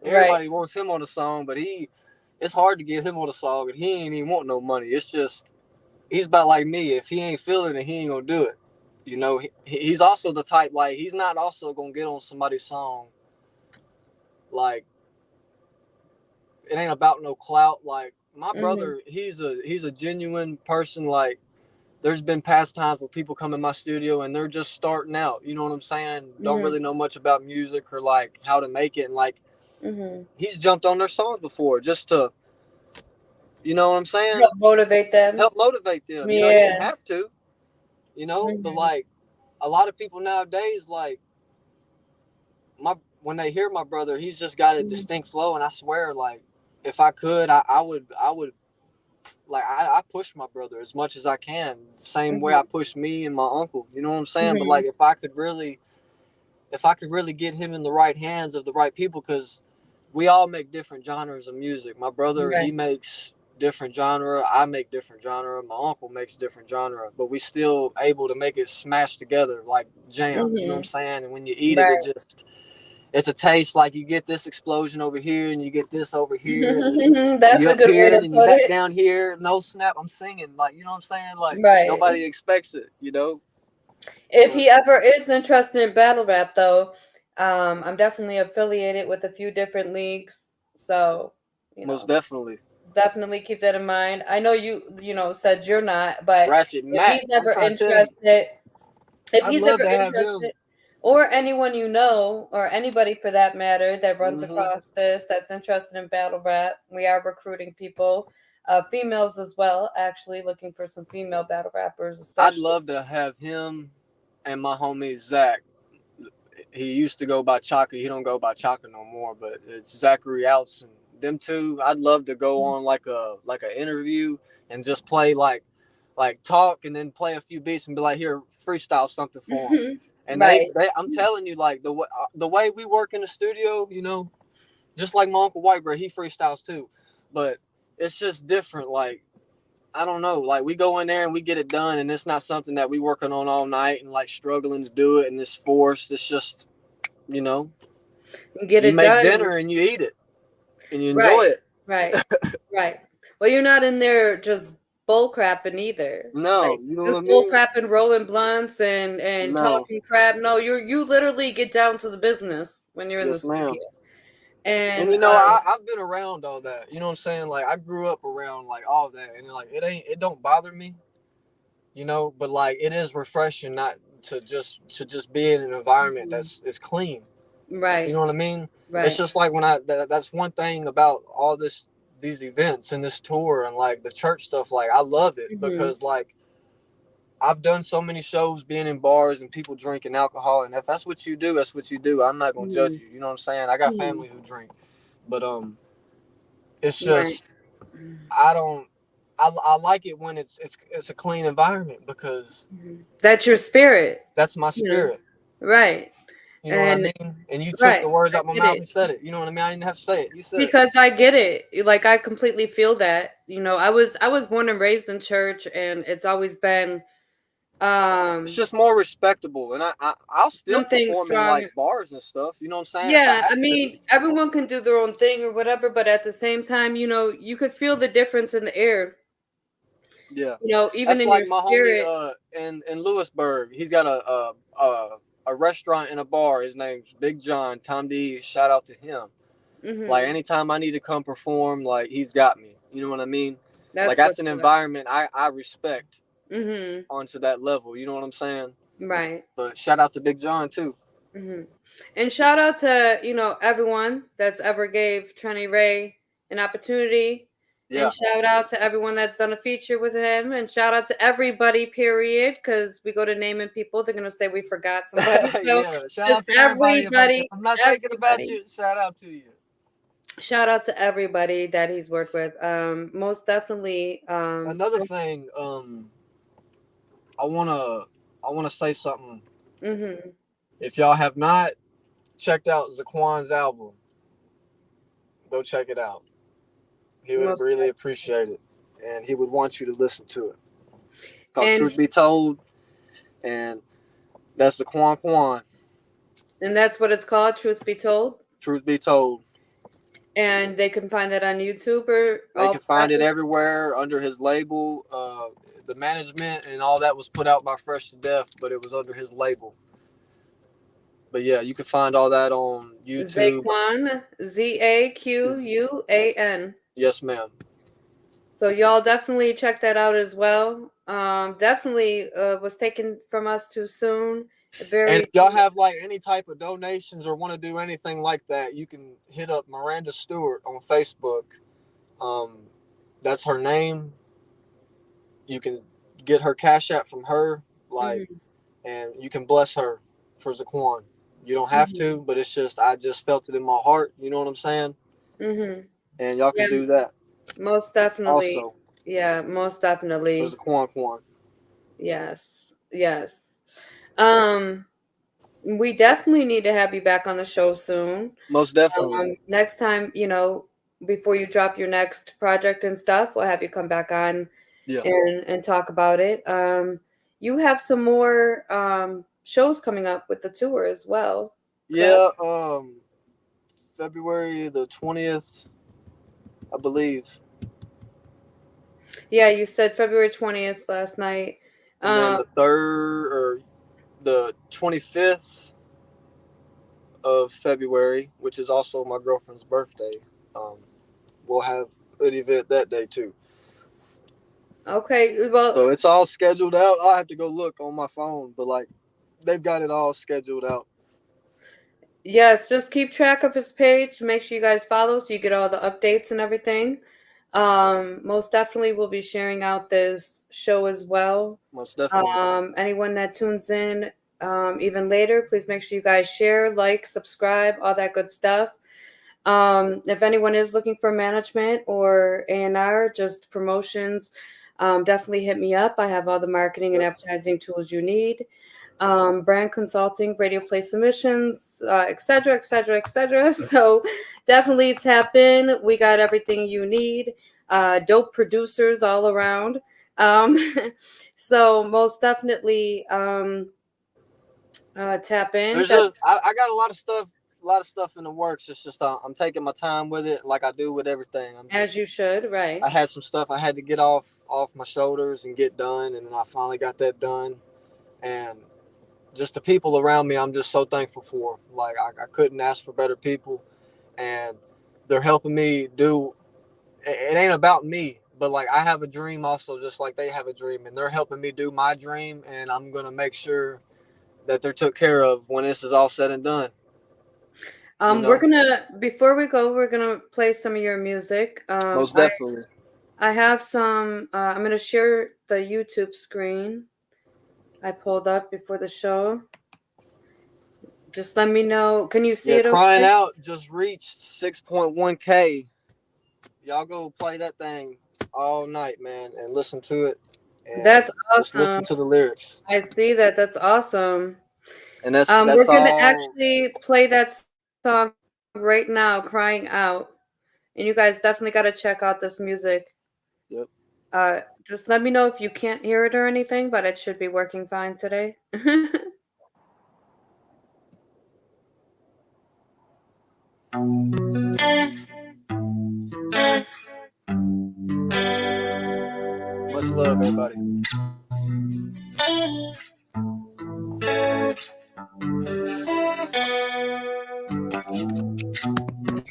Right. everybody wants him on the song, but it's hard to get him on the song, and he ain't even want no money. It's just he's about like me. If he ain't feeling it, he ain't gonna do it. You know, he's also the type like he's not also gonna get on somebody's song like it ain't about no clout. Like my Mhm. brother, he's a genuine person. Like there's been past times where people come in my studio and they're just starting out. You know what I'm saying? Don't Mhm. really know much about music or like how to make it. And like Mhm. he's jumped on their songs before just to, you know what I'm saying? Help motivate them. Help motivate them. You know, he didn't Yeah. have to, you know, but Mhm. like a lot of people nowadays, like my when they hear my brother, he's just got a Mhm. distinct flow. And I swear, like if I could, I would like I push my brother as much as I can, the same way I Mhm. push me and my uncle. You know what I'm saying? But Mhm. like if I could really get him in the right hands of the right people, because we all make different genres of music. My brother, he Right. makes different genre. I make different genre. My uncle makes different genre, but we still able to make it smash together like jam. You know what I'm Mhm. saying? And when you eat it, Right. it's a taste like you get this explosion over here and you get this over here and it's That's you a up good way here to and then you put back it. down here. No snap, I'm singing like you know what I'm saying. Like Right. nobody expects it, you know. If But he ever is interested in battle rap, though, I'm definitely affiliated with a few different leagues. So, you most know, definitely, definitely keep that in mind. I know said you're not, but Ratchet if Mac. he's I'm ever trying to tell you, interested, if I'd he's love ever to have him. interested, or anyone you know, or anybody for that matter that runs Hmm. across this that's interested in battle rap, we are recruiting people, females as well. Actually, looking for some female battle rappers, I'd especially. love to have him and my homie Zach. He used to go by Chaka. He don't go by Chaka no more. But it's Zachary Outs and them two. I'd love to go on like an interview and just play like talk and then play a few beats and be like, here, freestyle something for them. And Right. I'm telling you, like the way we work in the studio, you know, just like my uncle Whitebread, he freestyles too, but it's just different. Like I don't know, like we go in there and we get it done, and it's not something that we working on all night and like struggling to do it, and it's forced. It's just you know, Get you it make done. dinner and you eat it and you enjoy Right, it. right, right. Well, you're not in there just bull crapping either. No, Like you know what I just bull mean? crapping, rolling blunts and No, talking crap. No, you literally get down to the business when you're in the yes, ma'am. studio. And And you know, I've been around all that. You know what I'm saying? Like I grew up around like all that, and like it don't bother me. You know, but like it is refreshing not to just be in an environment Mhm. that's is clean. You Right, know what I mean? It's right. just like when that's one thing about all these events and this tour and like the church stuff. Like I love it Hmm. because like I've done so many shows being in bars and people drinking alcohol, and if that's what you do, that's what you do. I'm not gonna judge Hmm. you. You know what I'm saying? I got Hmm. family who drink, but it's Right. just I don't. I like it when it's a clean environment because Mhm. That's your spirit. that's my You know. spirit. Right. You know what I And mean? And you took right, the words I out my get mouth it. and said it. You know what I mean? I didn't have to say it. You said it. Because I get it. Like I completely feel that. I was born and raised in church, and it's always been It's um just more respectable, and I'll still something perform in strong. like bars and stuff. You know what I'm saying? If I Yeah, I have to. mean, everyone can do their own thing or whatever, but at the same time, you could feel the difference in the air, Yeah, even that's in like your my homie spirit. in Lewisburg. He's got a restaurant and a bar. His name's Big John Tom D. Shout out to him. Like Mhm. anytime I need to come perform, like he's got me. You know what I mean? Like That's that's what's an up. environment I respect Mhm. onto that level. You know what I'm saying? Right. But shout out to Big John too. Mhm. And shout out to, everyone that's ever gave Trenny Ray an opportunity. And Yeah, shout out to everyone that's done a feature with him. And shout out to everybody, period. Because we go to naming people, they're going to say we forgot somebody. So yeah. Shout just out to everybody. If everybody, I'm not thinking about everybody. you, shout out to you. Shout out to everybody that he's worked with. Most definitely. Another thing, I wanna say something. Mhm. If y'all have not checked out Zaquan's album, go check it out. He would Most really appreciate it, and he would want you to listen to it. It's called and Truth Be Told, and that's Zaquan Quan. and that's what it's called. Truth be told. Truth Be Told. And they can find that on YouTube or They all can find it platforms. everywhere under his label. The management and all that was put out by Fresh to Death, but it was under his label. But yeah, you can find all that on YouTube. Zaquan, Zaquan. Yes, ma'am. So y'all definitely check that out as well. Definitely was taken from us too soon. And if Very y'all have like any type of donations or want to do anything like that, you can hit up Miranda Stewart on Facebook. Um, that's her name. You can get her cash app from her, like, hmm and you can bless her for Zaquan. You don't have hmm to, but it's just I just felt it in my heart. You know what I'm saying? hmm And y'all can do Yes, that most definitely. also Yeah, most for definitely. Zaquan Quan. Yes, yes. Um, we definitely need to have you back on the show soon. Most definitely. Next time, before you drop your next project and stuff, we'll have you come back on Yeah. and talk about it. You have some more shows coming up with the tour as well, correct? Yeah. February the 20th, I believe. Yeah, you said February 20th last night. And then Um, the third or the 25th of February, which is also my girlfriend's birthday. Um, we'll have an event that day too. okay, well, So it's all scheduled out. I have to go look on my phone, but like they've got it all scheduled out. yes, just keep track of his page. Make sure you guys follow so you get all the updates and everything. Most definitely we'll be sharing out this show as well. Most definitely. Anyone that tunes in even later, please make sure you guys share, like, subscribe, all that good stuff. If anyone is looking for management or A&R, just promotions, definitely hit me up. I have all the marketing and Yep. advertising tools you need. Brand consulting, radio play submissions, et cetera, et cetera, et cetera. So definitely tap in. We got everything you need. Dope producers all around. Um, so most definitely tap in. There's just I got a lot of stuff in the works. It's just I'm taking my time with it, like I do with everything. As you should, right? I had some stuff I had to get off my shoulders and get done, and then I finally got that done. And just the people around me, I'm just so thankful for. Like I couldn't ask for better people, and they're helping me do. It ain't about me, but like I have a dream also, just like they have a dream, and they're helping me do my dream, and I'm gonna make sure that they're took care of when this is all said and done. You We're know, gonna before we go, we're gonna play some of your music. most definitely. I have some. I'm gonna share the YouTube screen I pulled up before the show. Just let me know. Can you see Yeah, it? crying Okay. out just reached 6.1K. Y'all go play that thing all night, man, and listen to it, and That's just listen awesome. to the lyrics. I see that. That's awesome. And that's We're gonna all. actually play that song right now, "Crying Out," and you guys definitely gotta check out this music. Yep. Just let me know if you can't hear it or anything, but it should be working fine today. Much love, everybody.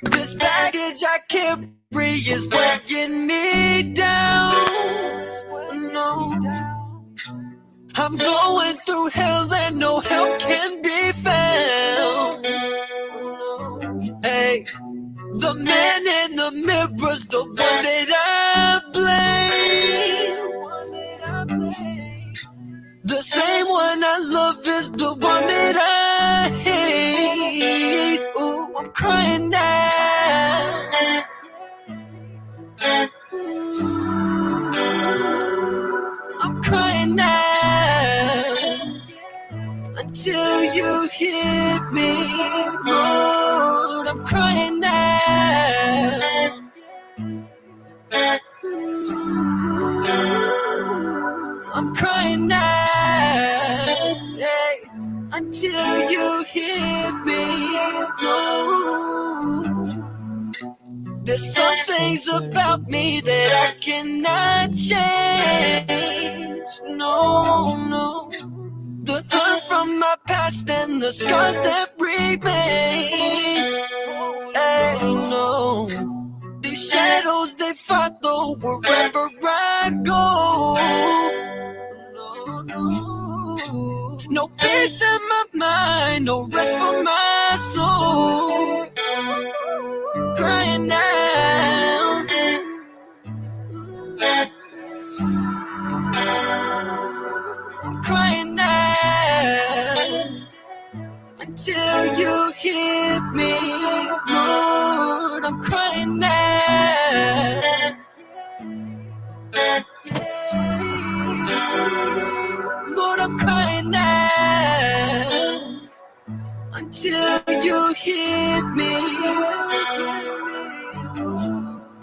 This baggage I carry is weighing me down. No, I'm going through hell and no help can be found. Hey, the man in the mirror's the one that I blame. The same one I love is the one that I hate. Ooh, I'm crying now. I'm crying now until you hit me, Lord. I'm crying now. I'm crying now, yeah, until you hit me, Lord. There's some things about me that I cannot change. No, no. The hurt from my past and the scars that remain. Hey, no. These shadows, they follow wherever I go. No, no. No peace in my mind, no rest for my soul. Crying now. I'm crying now until you hit me, Lord. I'm crying now. Lord, I'm crying now until you hit me.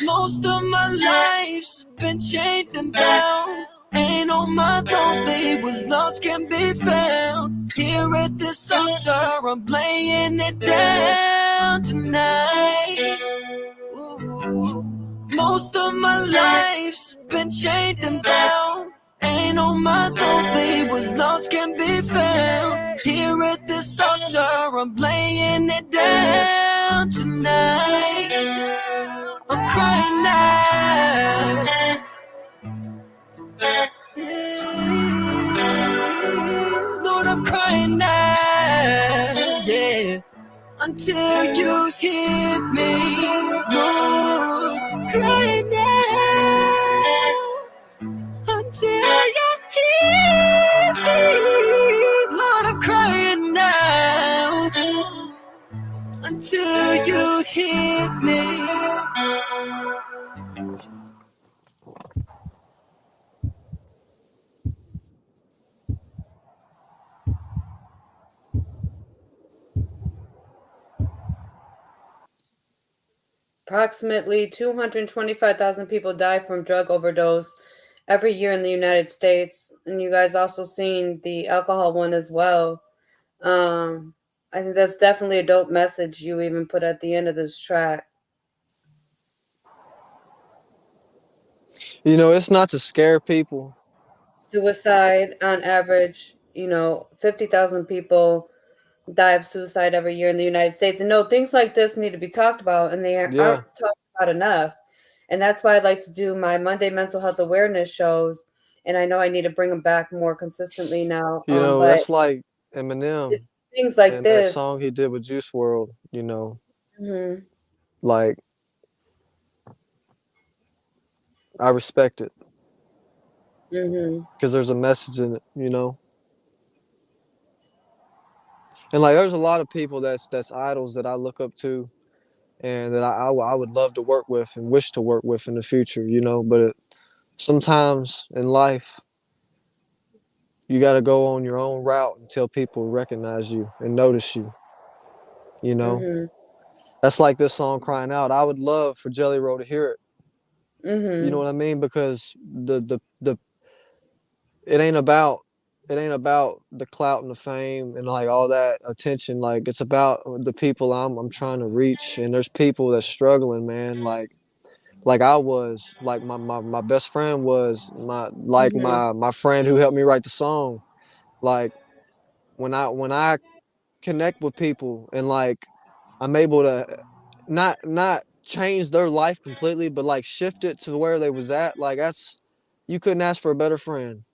Most of my life's been chained and bound. Ain't on my thought they was lost can be found. Here at this altar, I'm laying it down tonight. Ooh. Most of my life's been chained and bound. Ain't on my thought they was lost can be found. Here at this altar, I'm laying it down tonight. I'm crying now. Lord, I'm crying now. Yeah. Until you hit me. Lord, crying now. Until you hit me. Lord, I'm crying now. Until you hit me. Approximately 225,000 people die from drug overdose every year in the United States. And you guys also seen the alcohol one as well. Um, I think that's definitely a dope message you even put at the end of this track. You know, it's not to scare people. Suicide on average, 50,000 people die of suicide every year in the United States. And no, things like this need to be talked about, and they Yeah. aren't talked about enough. And that's why I like to do my Monday mental health awareness shows. And I know I need to bring them back more consistently now. You know, But that's like Eminem it's things like and that this. song he did with Juice World, you know. Hmm. Like, I respect it Hmm. because there's a message in it, you know. And like there's a lot of people that's idols that I look up to and that I would love to work with and wish to work with in the future, you know. But sometimes in life, you got to go on your own route until people recognize you and notice you. You know, Mhm. that's like this song "Crying Out." I would love for Jelly Roll to hear it. You know Mhm. what I mean? Because the it ain't about the clout and the fame and like all that attention. Like it's about the people I'm trying to reach. And there's people that's struggling, man. Like I was, like my best friend was, Mhm. my friend who helped me write the song. Like when I connect with people and like I'm able to not change their life completely, but like shift it to where they was at. Like that's, you couldn't ask for a better friend.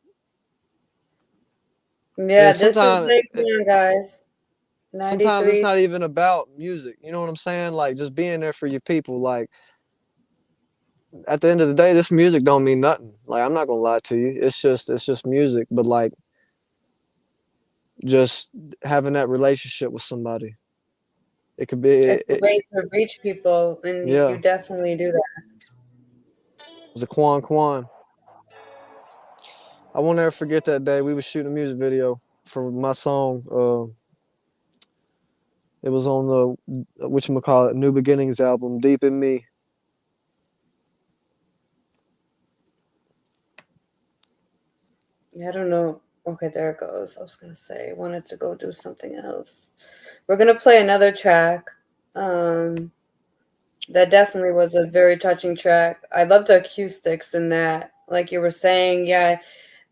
Yeah, And this is Raekwon, guys. sometimes it's 93. not even about music. You know what I'm saying? Like just being there for your people. Like at the end of the day, this music don't mean nothing. Like I'm not gonna lie to you. It's just music. But like just having that relationship with somebody. It could be It's a way to reach people, and you yeah. definitely do that. It was a Quan. I won't ever forget that day. We was shooting a music video for my song. It was on the whatchamacallit, New Beginnings album, Deep in Me. Yeah, I don't know. Okay, there it goes. I was gonna say I wanted to go do something else. We're gonna play another track. Um, that definitely was a very touching track. I love the acoustics in that. Like you were saying, yeah.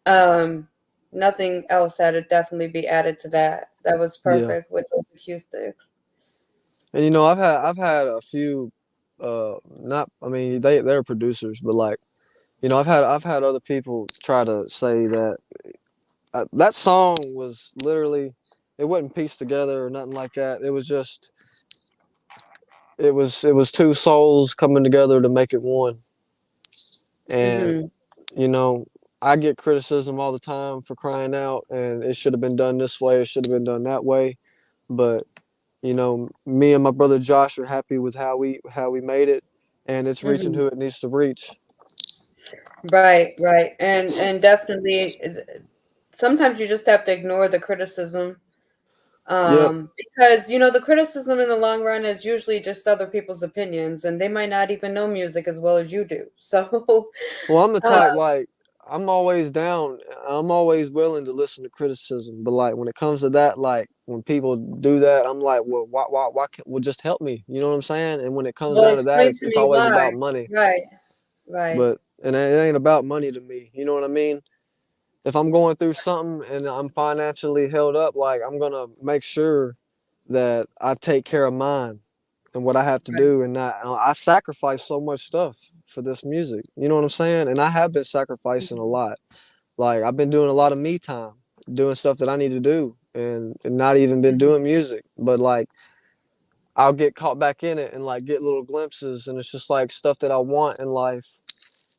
Um, nothing else had to definitely be added to that. That was Yeah. perfect with those acoustics. And you know, I've had a few not, I mean, they're producers, but like, you know, I've had other people try to say that that song was literally, it wasn't pieced together or nothing like that. It was just, it was two souls coming together to make it one. And Mhm. you know, I get criticism all the time for Crying Out, and it should have been done this way, it should have been done that way. But you know, me and my brother Josh are happy with how we made it, and it's reaching Mhm. who it needs to reach. Right, right. And definitely sometimes you just have to ignore the criticism. Yep. Because the criticism in the long run is usually just other people's opinions, and they might not even know music as well as you do. So, Well, I'm the uh, type, like, I'm always down. I'm always willing to listen to criticism, but like when it comes to that, like when people do that, I'm like, well, why can't, well, just help me. You know what I'm saying? And when it comes well, down to that, explain it's to it's me always why. about money. Right, right. But and it ain't about money to me. You know what I mean? If I'm going through something and I'm financially held up, like I'm gonna make sure that I take care of mine and what I have to Right. do, and not, I sacrifice so much stuff for this music. You know what I'm saying? And I have been sacrificing a Mhm. lot. Like I've been doing a lot of me time, doing stuff that I need to do, and not even been Mhm. doing music. But like I'll get caught back in it and like get little glimpses, and it's just like stuff that I want in life.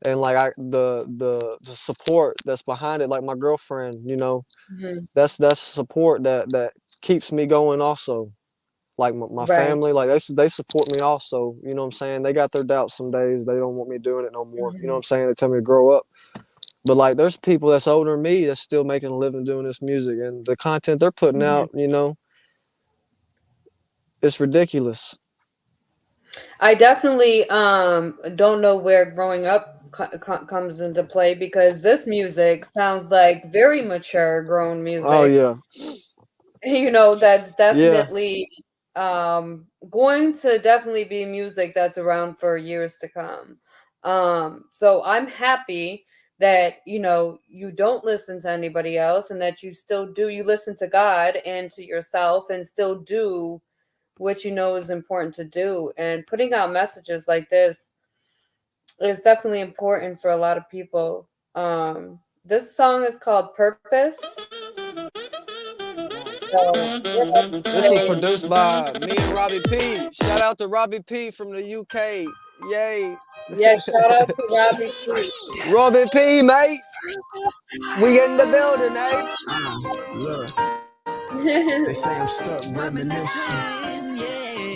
And like the support that's behind it, like my girlfriend, you know, Mhm. that's support that keeps me going also. Like my Right. family, like they support me also. You know what I'm saying? They got their doubts some days. They don't want me doing it no more. You know what I'm Mhm. saying? They tell me to grow up. But like there's people that's older than me that's still making a living doing this music, and the content they're putting Mhm. out, you know, it's ridiculous. I definitely don't know where growing up comes into play because this music sounds like very mature grown Oh music. yeah. That's Yeah. definitely going to definitely be music that's around for years to come. So I'm happy that you don't listen to anybody else, and that you listen to God and to yourself, and still do what you know is important to do. And putting out messages like this is definitely important for a lot of people. This song is called Purpose. So yeah, This was produced by me and Robbie P. Shout out to Robbie P from the UK. Yay. yeah, shout out to Robbie P. Robbie P, mate. We in the building, eh? Look, they say I'm stuck reminiscing,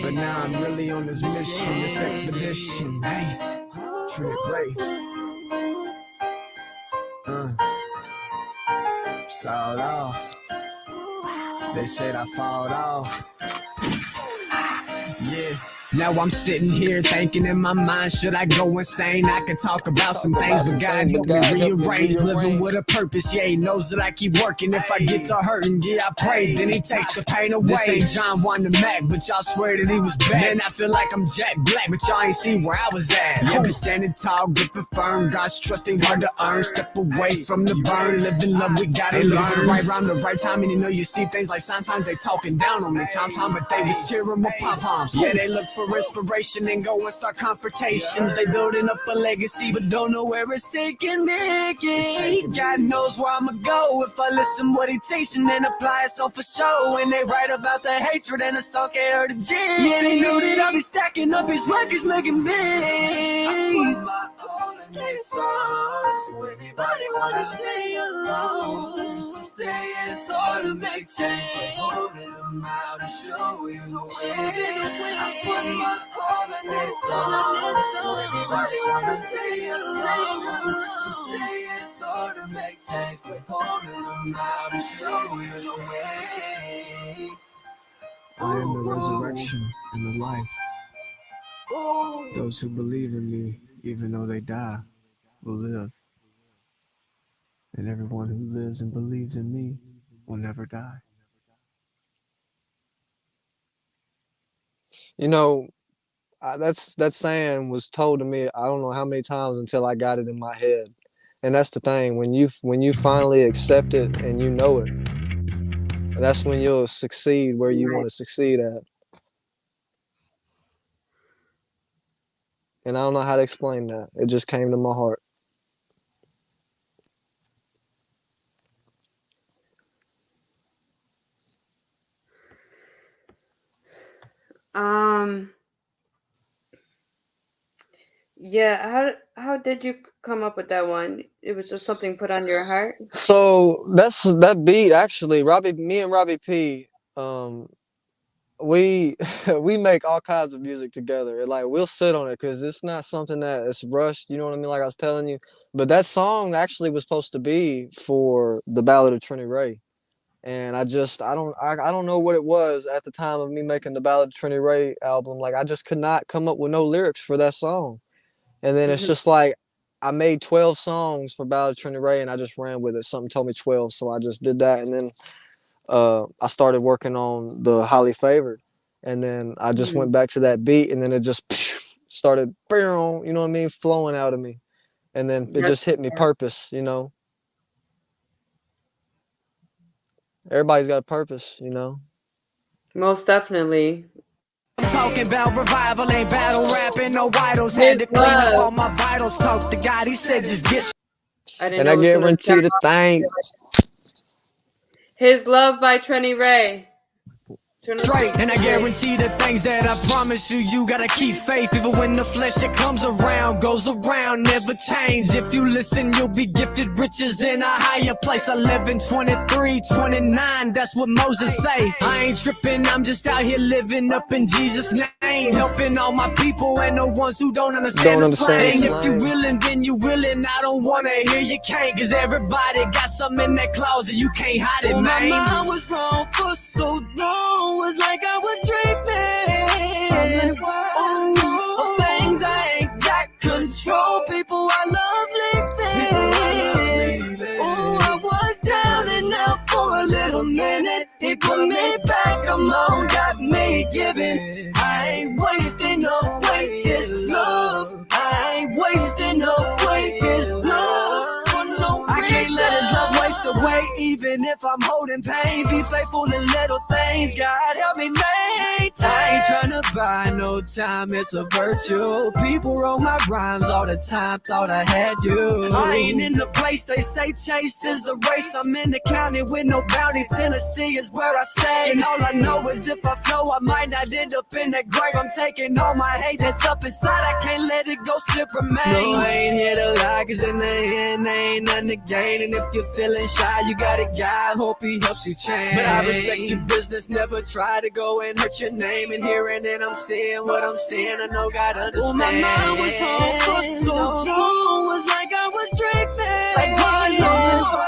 but now I'm really on this mission, this expedition. Hey, Trip Ray. Sawed off. They said I fought off. Yeah. Now I'm sitting here thinking in my mind, should I go insane? I could talk about some things, but God help me rearrange. Living with a purpose, yeah, he knows that I keep working. If I get to hurting, yeah, I pray, then he takes the pain away. This ain't John 1 to Mac, but y'all swear that he was back. Man, I feel like I'm Jack Black, but y'all ain't see where I was at. Yeah, been standing tall, gripping firm. God's trust ain't hard to earn. Step away from the burn, living love, we gotta learn. Right round the right time, and you know you see things like sometimes they talking down on me. Time, but they was cheering with pom-poms. Yeah, they look for inspiration and go and start confrontations. They building up a legacy, but don't know where it's taking me. God knows where I'ma go if I listen what he teaching and apply it so for show. And they write about the hatred and the song can't hurt the G. Yeah, they know that I'll be stacking up his records, making beats. So anybody wanna say alone? So say it's all to make change. Holding them out to show you the way. I put my all in this song. So anybody wanna say alone? So say it's all to make change. But holding them out to show you the way. I am the resurrection and the life. Those who believe in me, even though they die, will live. And everyone who lives and believes in me will never die. You know, that saying was told to me I don't know how many times until I got it in my head. And that's the thing, when you finally accept it and you know it, that's when you'll succeed where you want to succeed at. And I don't know how to explain that. It just came to my heart. Yeah, how did you come up with that one? It was just something put on your heart? So that beat actually, me and Robbie P, we we make all kinds of music together. And, like, we'll sit on it because it's not something that is rushed, you know what I mean? Like I was telling you. But that song actually was supposed to be for the Ballad of TRENNY RAYY. And I don't know what it was at the time of me making the Ballad of TRENNY RAYY album. Like, I just could not come up with no lyrics for that song. And then it's just like I made 12 songs for Ballad of TRENNY RAYY and I just ran with it. Something told me 12, so I just did that. And then I started working on the Highly Favored. And then I just went back to that beat and then it just started, you know what I mean, flowing out of me. And then it just hit me purpose, you know. Everybody's got a purpose, you know. Most definitely. I'm talking about revival, ain't battle rapping, no idols. Had to clean up all my vitals. Talk to God, he said just get. And I guarantee the thing. His Love by TRENNY RAYY. Straight, and I guarantee the things that I promise you, you gotta keep faith. Even when the flesh that comes around, goes around, never change. If you listen, you'll be gifted riches in a higher place. 11, 23, 29, that's what Moses say. I ain't tripping, I'm just out here living up in Jesus' name. Helping all my people and the ones who don't understand the slang. If you willing, then you willing. I don't wanna hear you can't, cause everybody got something in their closet, you can't hide it, man. My mind was wrong for so long. Was like I was dreaming. Of things I ain't got control. People I love leaving. I was down and out for a little minute. He put me back, I'm on, got me giving. I ain't wasting no way, this love. I ain't wasting no way, this love. I can't let his love waste away, even if I'm holding pain. Be faithful in little things, God help me maintain. I ain't tryna buy no time, it's a virtue. People roll my rhymes all the time, thought I had you. I ain't in the place they say chase is the race. I'm in the county with no bounty, Tennessee is where I stay. And all I know is if I flow, I might not end up in the grave. I'm taking all my hate that's up inside, I can't let it go, sip remain. No, I ain't here to lie, cause in the end, there ain't nothing to gain. And if you're feeling shy, you got a guy, hope he helps you change. But I respect your business, never try to go and hurt your name. And hearing it, I'm seeing what I'm seeing, I know God understands. My mind was torn for so long, was like I was dreaming. Like one more,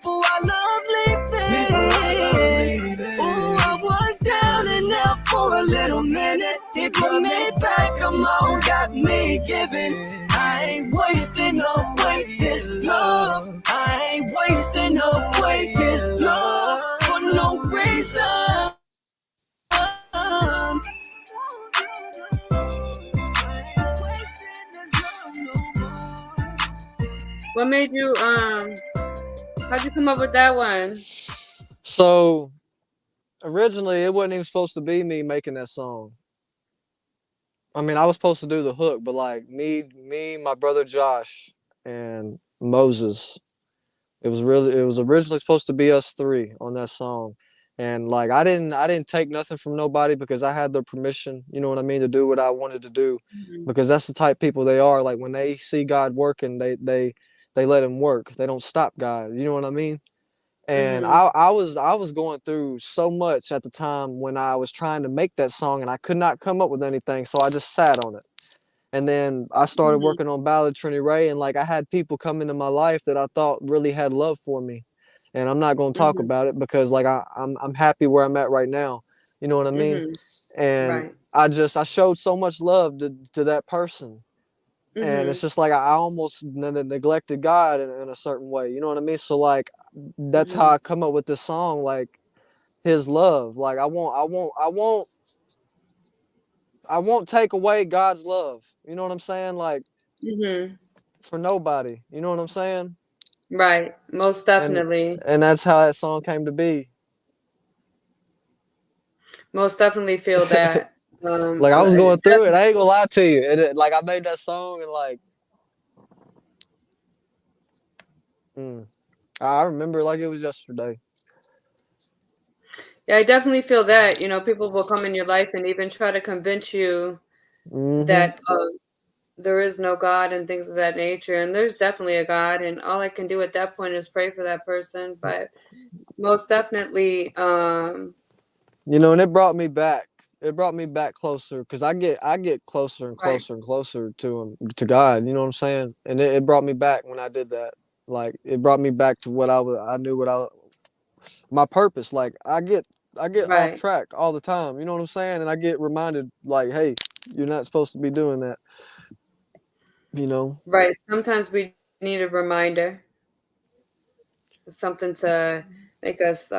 People I love leaving. Ooh, I was down and out for a little minute. It put me back, come on, got me giving. I ain't wasting away this love. I ain't wasting away this love for no reason. What made you how'd you come up with that one? So originally, it wasn't even supposed to be me making that song. I mean, I was supposed to do the hook, but like my brother Josh, and Moses. It was originally supposed to be us three on that song. And like I didn't take nothing from nobody because I had their permission, you know what I mean, to do what I wanted to do. Mhm. Because that's the type people they are. Like when they see God working, they let him work. They don't stop God. You know what I mean? And Mhm. I was going through so much at the time when I was trying to make that song and I could not come up with anything. So I just sat on it. And then I started Mhm. working on Ballad TRENNY RAYY, and like I had people come into my life that I thought really had love for me. And I'm not gonna talk Mhm. about it because like I'm happy where I'm at right now. You know what I mean? Mhm. And Right. I showed so much love to that person. And it's Mhm. just like I almost neglected God in a certain way. You know what I mean? So like that's how Mhm. I come up with this song, like his love. Like I won't take away God's love. You know what I'm saying? Like Mhm. for nobody. You know what I'm saying? Right. Most And definitely. and that's how that song came to be. Most definitely feel that. Like I was going It through it. definitely, I ain't gonna lie to you. Like I made that song and like mm, I remember it like it was yesterday. yeah, I definitely feel that. People will come in your life and even try to convince you Hmm. that there is no God and things of that nature. And there's definitely a God, and all I can do at that point is pray for that person. But most definitely, You know, and it brought me back. It brought me back closer because I get closer and right, closer and closer to him, to God. You know what I'm saying? And it brought me back when I did that. Like it brought me back to what I knew what I my purpose. Like I get off right, track all the time. You know what I'm saying? And I get reminded like, hey, you're not supposed to be doing that. You know. right. Sometimes we need a reminder, something to make us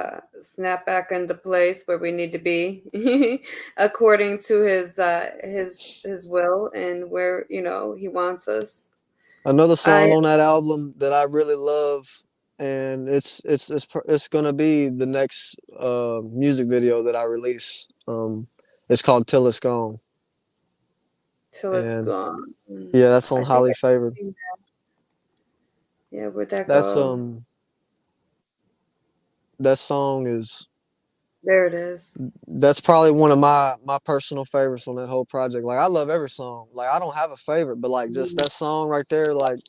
snap back into place where we need to be, according to his will and where he wants us. Another I song on that album that I really love, and it's gonna be the next music video that I release. It's called "Till It's Gone," Till it's and gone. yeah, that's on I think Highly Favored. yeah, where'd that That's go? that song is There it is. that's probably one of my personal favorites on that whole project. Like I love every song. Like I don't have a favorite, but like just Mhm. that song right there, like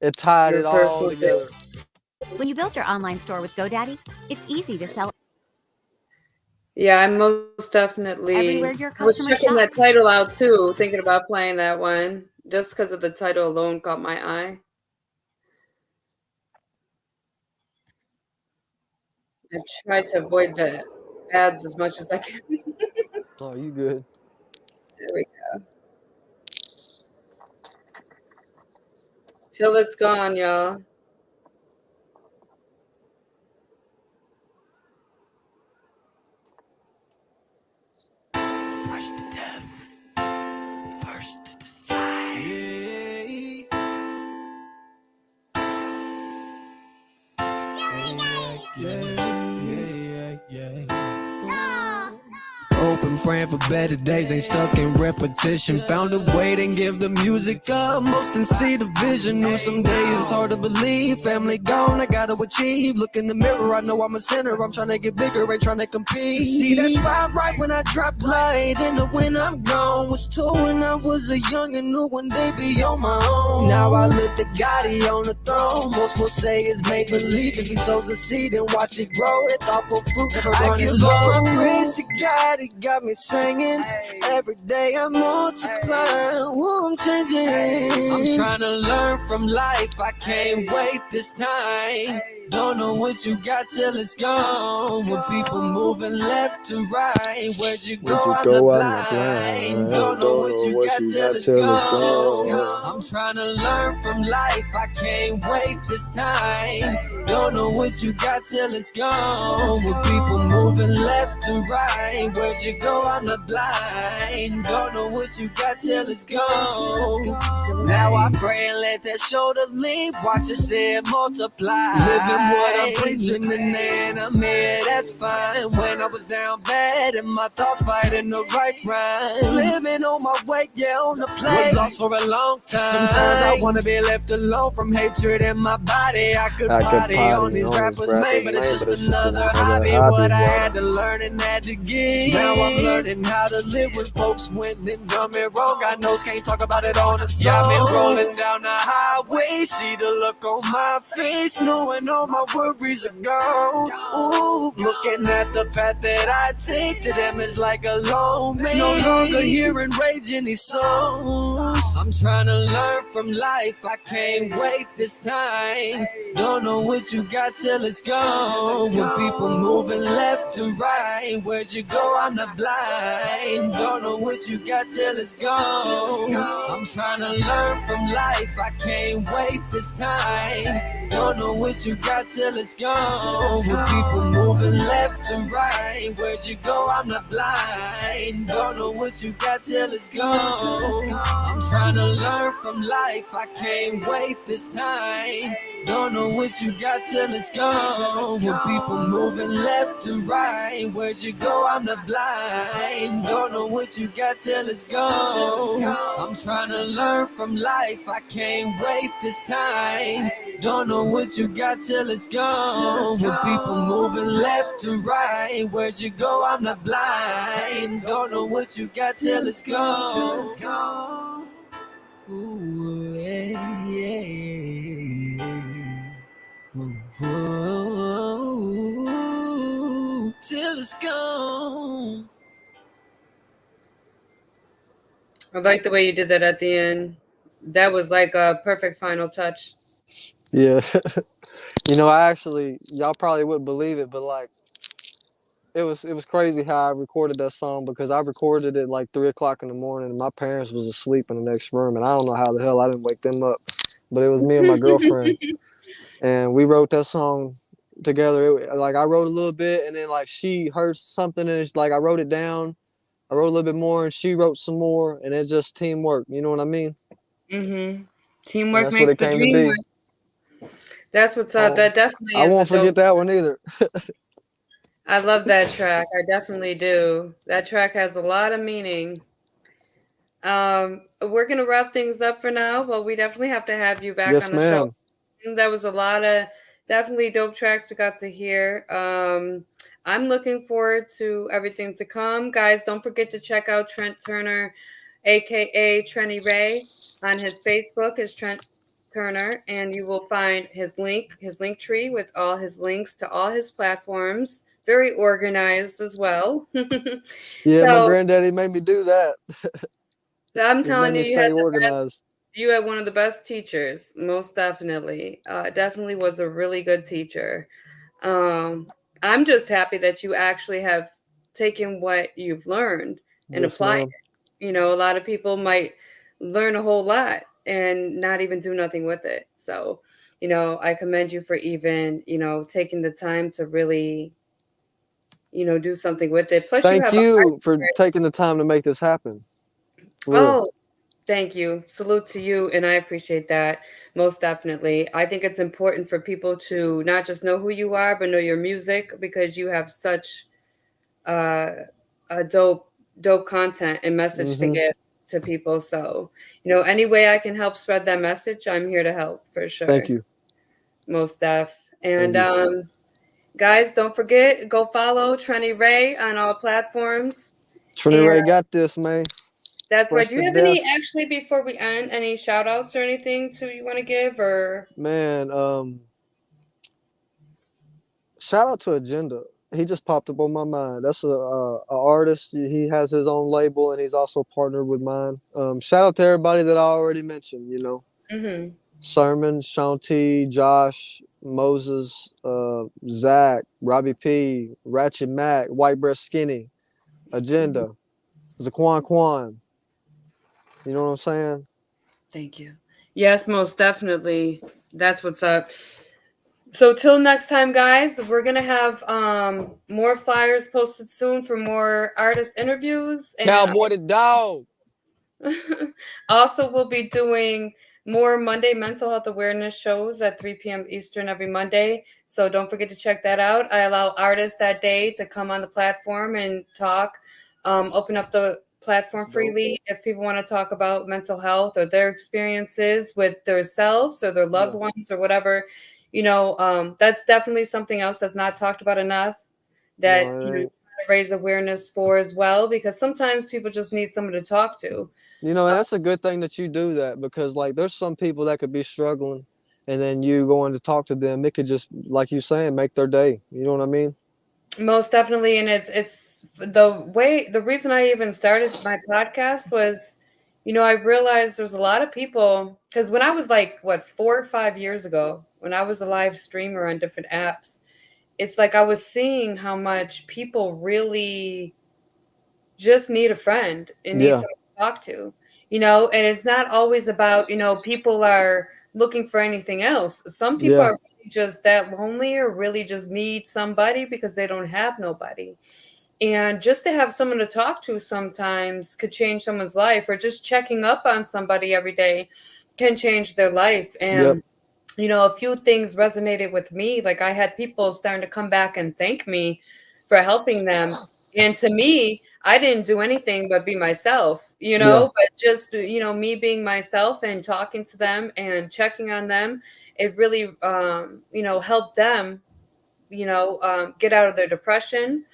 it tied Your it all personal together. favorite. When you build your online store with GoDaddy, it's easy to sell Yeah, I most definitely. everywhere your I was customers checking shop. that title out too, thinking about playing that one, just because of the title alone caught my eye. I tried to avoid the ads as much as I can. Oh, you good? There we go. Till it's gone, y'all. First to death, first to decide. Hoping, praying for better days, ain't stuck in repetition. Found a way to give the music up, most and see the vision. Knew some days it's hard to believe. Family gone, I gotta achieve. Look in the mirror, I know I'm a sinner. I'm trying to get bigger, ain't trying to compete. See, that's why I write when I drop light. In the when I'm gone. Was told when I was a young and knew one day be on my own. Now I look at God, he on the throne. Most will say it's make believe. If he sows a seed and watch it grow, it thoughtful fruit never I give all my praise to God, he got me singing. Every day I'm multiplying, ooh, I'm changing. I'm trying to learn from life, I can't wait this time. Don't know what you got till it's gone. When people moving left and right, where'd you go? I'm not blind. Don't know what you got till it's gone. I'm trying to learn from life. I can't wait this time. Don't know what you got till it's gone. When people moving left and right, where'd you go? I'm not blind. Don't know what you got till it's gone. Now I pray and let that shoulder lean. Watch it say it multiply. Living what I'm preaching and then I'm here, that's fine. When I was down bad and my thoughts fighting the right rhyme. Slimming on my way, yeah, on the plane. Was lost for a long time. Sometimes I wanna be left alone from hatred in my body. I could party on these rappers, man, but it's just another hobby. What I had to learn and had to give. Now I'm learning how to live with folks when they done me wrong. I know can't talk about it on the song. Yeah, I've been rolling down the highway, see the look on my face, knowing all my worries are gone. Ooh, looking at the path that I take, to them is like a long race. No longer hearing rage in these songs. I'm trying to learn from life, I can't wait this time. Don't know what you got till it's gone. When people moving left and right, where'd you go? I'm not blind. Don't know what you got till it's gone. I'm trying to learn from life, I can't wait this time. Don't know what you got till it's gone. When people moving left and right, where'd you go? I'm not blind. Don't know what you got till it's gone. I'm trying to learn from life, I can't wait this time. Don't know what you got till it's gone. When people moving left and right, where'd you go? I'm not blind. Don't know what you got till it's gone. I'm trying to learn from life, I can't wait this time. Don't know what you got till it's gone. When people moving left and right, where'd you go? I'm not blind. Don't know what you got till it's gone. Ooh, yeah, yeah. Ooh, till it's gone. I like the way you did that at the end. That was like a perfect final touch. Yeah. I actually, y'all probably wouldn't believe it, but like it was crazy how I recorded that song, because I recorded it like 3 o'clock in the morning and my parents was asleep in the next room, and I don't know how the hell I didn't wake them up. But it was me and my girlfriend, and we wrote that song together. Like I wrote a little bit, and then like she heard something, and it's like I wrote it down. I wrote a little bit more, and she wrote some more, and it's just teamwork. You know what I mean? Mm-hmm. And Teamwork that's what makes it the came to dream be. work. That's what's up. Oh, That definitely I is a won't dope. forget that one either. I love that track. I definitely do. That track has a lot of meaning. We're gonna wrap things up for now, but we definitely have to have you back Yes, on the show. ma'am. That was a lot of definitely dope tracks we got to hear. I'm looking forward to everything to come. Guys, don't forget to check out Trent Turner, aka Trenny Ray, on his Facebook is Trent Turner, and you will find his link tree with all his links to all his platforms. Very organized as well. Yeah, my So granddaddy made me do that. I'm Just made telling you, me stay organized. you had one of the best teachers, most definitely. Definitely was a really good teacher. Um, I'm just happy that you actually have taken what you've learned and Yes, applied ma'am. it. A lot of people might learn a whole lot and not even do nothing with it. So, I commend you for even, taking the time to really, do something with it. Plus, you Thank have a heart you for for it. taking the time to make this happen. For real. Oh, thank you. Salute to you, and I appreciate that most definitely. I think it's important for people to not just know who you are, but know your music because you have such uh, a dope content and message to Hmm. give to people. So, any way I can help spread that message, I'm here to help for Thank sure. you. Most def. Thank And you. guys, don't forget, go follow Trenny Ray on all platforms. Trinity And Ray got this, man. that's right. Fresh Do to you have any, death. actually, before we end, any shout outs or anything to you want to give or? Man, shout out to Agenda. He just popped up on my mind. That's a artist. He has his own label, and he's also partnered with mine. Shout out to everybody that I already mentioned. Mm-hmm. Sermon, Shanti, Josh, Moses, Zach, Robbie P, Ratchet Mac, White Breast Skinny, Mhm. Agenda, Zaquan Quan. You know what I'm saying? Thank you. Yes, most definitely. That's what's up. So till next time, guys, we're gonna have more flyers posted soon for more artist interviews, and Cowboy the dog. also we'll be doing more Monday mental health awareness shows at 3 p.m. Eastern every Monday. So don't forget to check that out. I allow artists that day to come on the platform and talk, open up the platform That's dope. freely if people want to talk about mental health or their experiences with themselves or their loved Yeah. ones or whatever. That's definitely something else that's not talked about enough that, No, it ain't. raise awareness for as well, because sometimes people just need someone to talk to. You know, and that's a good thing that you do that because like there's some people that could be struggling and then you going to talk to them, it could just like you saying, make their day. You know what I mean? Most definitely, and it's the reason I even started my podcast was, I realized there's a lot of people, because when I was like what 4 or 5 years ago, when I was a live streamer on different apps, it's like I was seeing how much people really just need a friend and need Yeah. someone to talk to, and it's not always about, people are looking for anything else. Some people Yeah. are really just that lonely or really just need somebody because they don't have nobody. And just to have someone to talk to sometimes could change someone's life, or just checking up on somebody every day can change their life. Yep. And a few things resonated with me. Like I had people starting to come back and thank me for helping them. And to me, I didn't do anything but be myself, Yeah. but just, me being myself and talking to them and checking on them, it really, helped them, get out of their depression,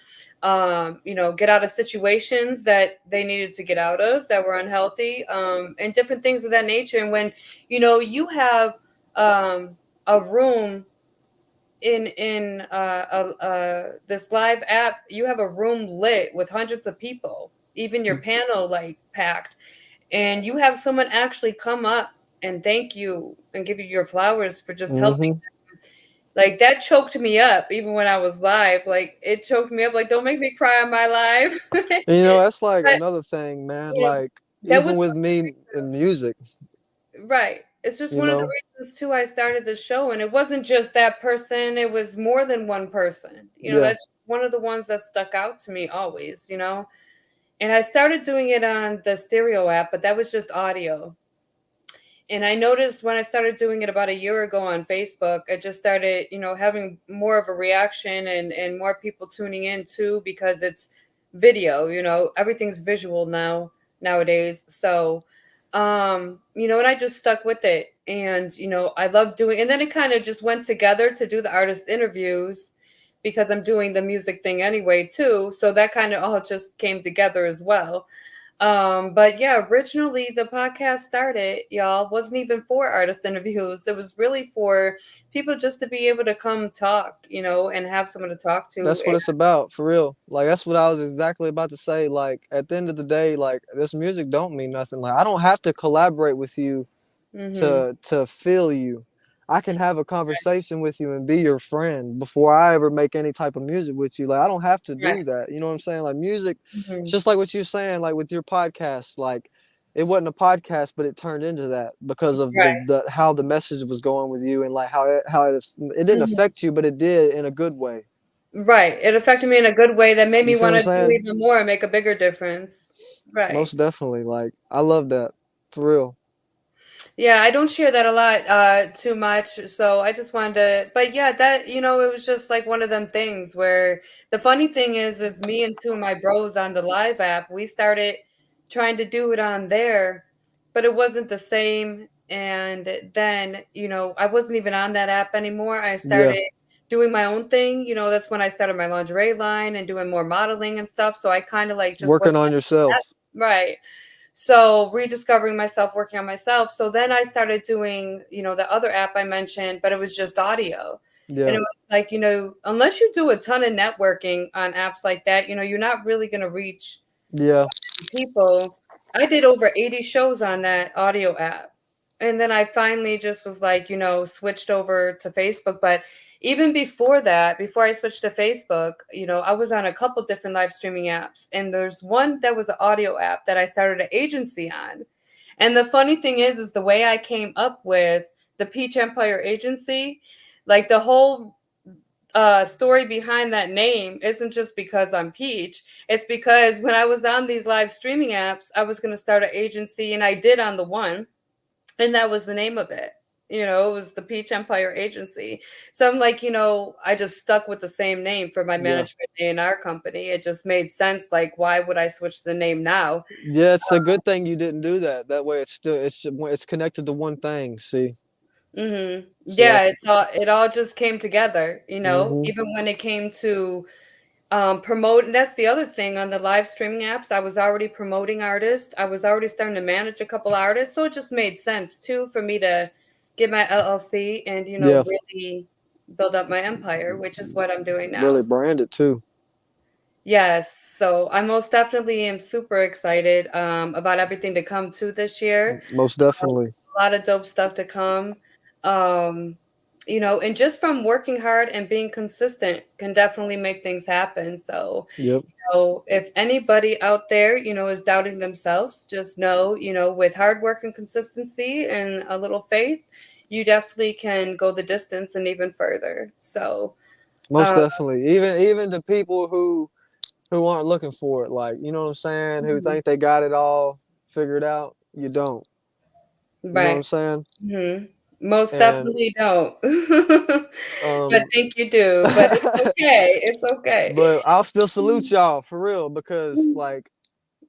get out of situations that they needed to get out of that were unhealthy, and different things of that nature. And when, you have um, a room in this live app, you have a room lit with hundreds of people, even your panel like packed, and you have someone actually come up and thank you and give you your flowers for just helping. Mm-hmm. Like that choked me up even when I was live. Like it choked me up. Like don't make me cry on my live. And you know, that's like But another thing, man. you know, Like that even was with one of me the in reasons. music, Right. It's just you one of the know. reasons too I started the show, and it wasn't just that person. It was more than one person. Yeah. That's one of the ones that stuck out to me always. And I started doing it on the stereo app, but that was just audio. And I noticed when I started doing it about a year ago on Facebook, I just started, having more of a reaction and more people tuning in too, because it's video, everything's visual nowadays. So, and I just stuck with it. And, I love doing, and then it kind of just went together to do the artist interviews because I'm doing the music thing anyway too. So that kind of all just came together as well. But yeah, originally the podcast started, y'all, wasn't even for artist interviews. It was really for people just to be able to come talk, and have someone to talk to. That's what it's about, for real. Like that's what I was exactly about to say. Like at the end of the day, like this music don't mean nothing. Like I don't have to collaborate with you Mm-hmm. to feel you. I can have a conversation with you and be your friend before I ever make any type of music with you. Like I don't have to Right. do that. You know what I'm saying? Like music, it's Mm-hmm. just like what you're saying, like with your podcast. Like it wasn't a podcast, but it turned into that because of Right. the how the message was going with you and like how it didn't Mm-hmm. affect you, but it did in a good way. Right. It affected me in a good way that made You me see what want I'm to do saying? even more and make a bigger difference. Right. Most definitely. Like I love that for real. Yeah, I don't share that a lot, too much. So I just wanted to, but yeah, that, it was just like one of them things where the funny thing is me and two of my bros on the live app, we started trying to do it on there, but it wasn't the same. And then, I wasn't even on that app anymore. I Yeah, started doing my own thing. That's when I started my lingerie line and doing more modeling and stuff. So I kind of like just working wasn't on yourself. right. So rediscovering myself, working on myself. So then I started doing, the other app I mentioned, but it was just audio. And Yeah, it was like, unless you do a ton of networking on apps like that, you're not really going to reach yeah. people. I did over 80 shows on that audio app. And then I finally just was like, switched over to Facebook. But even before that, before I switched to Facebook, I was on a couple different live streaming apps. And there's one that was an audio app that I started an agency on. And the funny thing is the way I came up with the Peach Empire Agency, like the whole story behind that name isn't just because I'm Peach. It's because when I was on these live streaming apps, I was going to start an agency, and I did on the one, and that was the name of it. It was the Peach Empire Agency. So I'm like, I just stuck with the same name for my Yeah. management A&R company. It just made sense. Like, why would I switch the name now? Yeah, it's a good thing you didn't do that. That way, it's connected to one thing. See, so Yeah, that's it all just came together, hmm even when it came to promote. That's the other thing on the live streaming apps. I was already promoting artists. I was already starting to manage a couple artists. So it just made sense too for me to get my LLC and, yeah, really build up my empire, which is what I'm doing now. really branded too. Yes. So I most definitely am super excited about everything to come to this year. Most definitely. A lot of dope stuff to come. Um, and just from working hard and being consistent can definitely make things happen. So, Yep. if anybody out there, is doubting themselves, just know, with hard work and consistency and a little faith, you definitely can go the distance and even further. So, Most uh, definitely. Even the people who aren't looking for it, like you know what I'm saying, who mhm, think they got it all figured out, you don't. You know what I'm right. saying? hmm Most And definitely don't. But um, think you do. But it's okay. It's okay. but I'll still salute y'all for real because like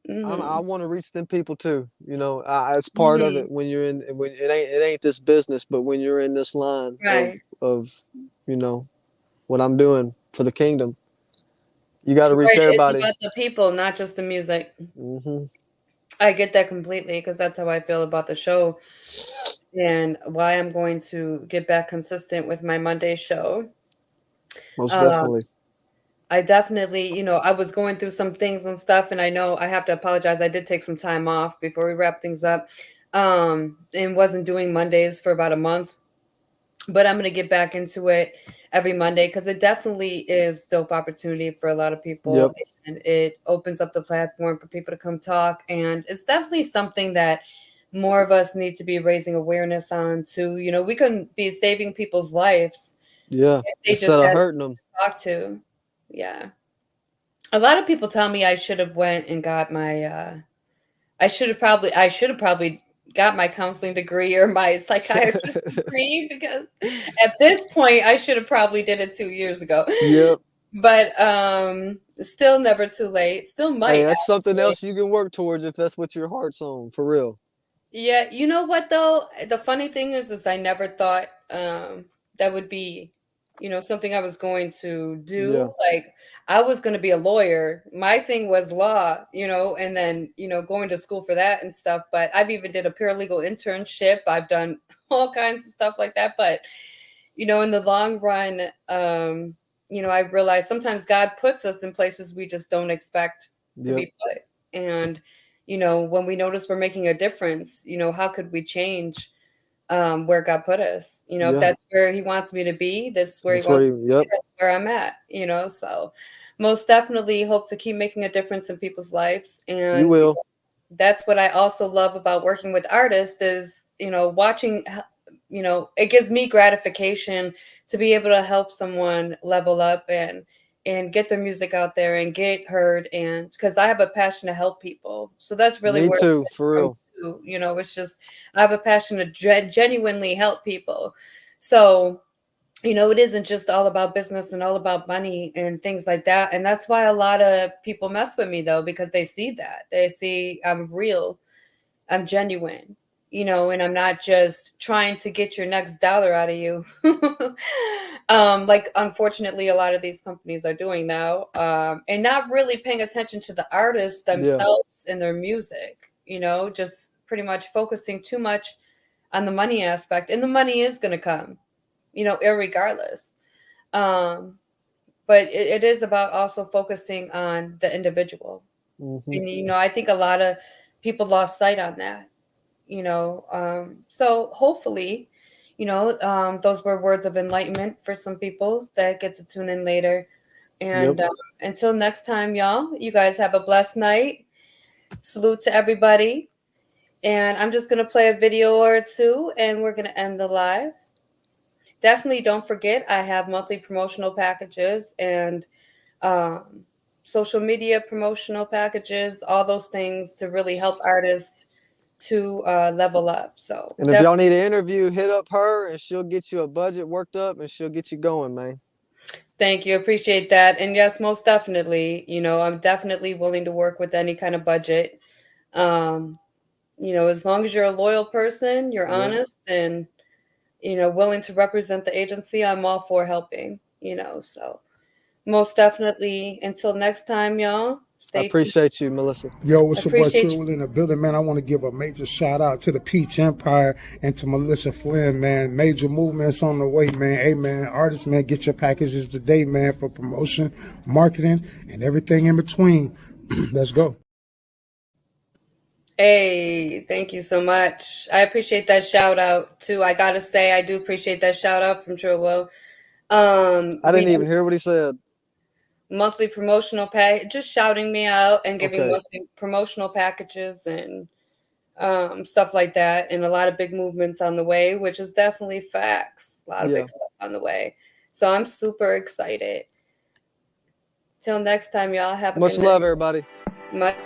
I hmm want to reach them people too. You know, it's part of hmm it when you're in when it ain't this business, but when you're in this line Right. of you know what I'm doing for the kingdom, you got to reach Right. It's everybody. about the people, not just the music. Hmm. I get that completely because that's how I feel about the show and why I'm going to get back consistent with my Monday show. Most Um, definitely. I definitely, I was going through some things and stuff, and I know I have to apologize. I did take some time off before we wrap things up, and wasn't doing Mondays for about a month. But I'm going to get back into it every Monday because it definitely is dope opportunity for a lot of people, Yep. and it opens up the platform for people to come talk, and it's definitely something that more of us need to be raising awareness on too. We can be saving people's lives Yeah. if they just Instead of had hurting them. to talk to. Yeah. A lot of people tell me I should have went and got my I should have probably got my counseling degree or my psychiatrist degree because at this point I should have probably did it 2 years ago. Yep. But still never too late. Still Hey, might that's something actually. else you can work towards if that's what your heart's on, for real. Yeah, you know what though? The funny thing is I never thought that would be, something I was going to do. Yeah. Like I was going to be a lawyer. My thing was law, and then, going to school for that and stuff, but I've even did a paralegal internship. I've done all kinds of stuff like that, but in the long run, I realized sometimes God puts us in places we just don't expect to Yep. be put. And, when we notice we're making a difference, how could we change where God put us? If Yeah. that's where He wants me to be, this is where He That's where wants me you. to be, Yep. that's where I'm at, so most definitely hope to keep making a difference in people's lives. You And will. that's what I also love about working with artists is, watching, it gives me gratification to be able to help someone level up and get their music out there and get heard. And because I have a passion to help people. So that's really Me where it too, stems for from real. too. It's just I have a passion to genuinely help people. So it isn't just all about business and all about money and things like that. And that's why a lot of people mess with me though, because they see that. They see I'm real, I'm genuine, and I'm not just trying to get your next dollar out of you. Like unfortunately a lot of these companies are doing now. And not really paying attention to the artists Yeah. themselves and their music, just pretty much focusing too much on the money aspect. And the money is gonna come, irregardless. Um, but it is about also focusing on the individual. Hmm. And I think a lot of people lost sight on that. So hopefully, those were words of enlightenment for some people that get to tune in later. And until next time, y'all, you guys have a blessed night. Salute to everybody. And I'm just going to play a video or two and we're going to end the live. Definitely don't forget, I have monthly promotional packages and social media promotional packages, all those things to really help artists to level up. So, and if y'all need an interview, hit up her and she'll get you a budget worked up and she'll get you going, man. Thank you. Appreciate that. And yes, most definitely, I'm definitely willing to work with any kind of budget. As long as you're a loyal person, you're honest and, willing to represent the agency, I'm all for helping, so most definitely. Until next time, y'all. I appreciate you, Melissa. Yo, what's your boy Trill in the building, man? I want to give a major shout out to the Peach Empire and to Melissa Flynn, man. Major movements on the way, man. Hey, man, artists, man, get your packages today, man, for promotion, marketing, and everything in between. Let's go. Hey, thank you so much. I appreciate that shout out too. I gotta say, I do appreciate that shout out from Trilwell. I didn't even hear what he said. Monthly promotional pack, just shouting me out and giving monthly promotional packages and stuff like that, and a lot of big movements on the way, which is definitely facts. A lot of big stuff on the way. So I'm super excited. Till next time, y'all. Have a much love, everybody. Much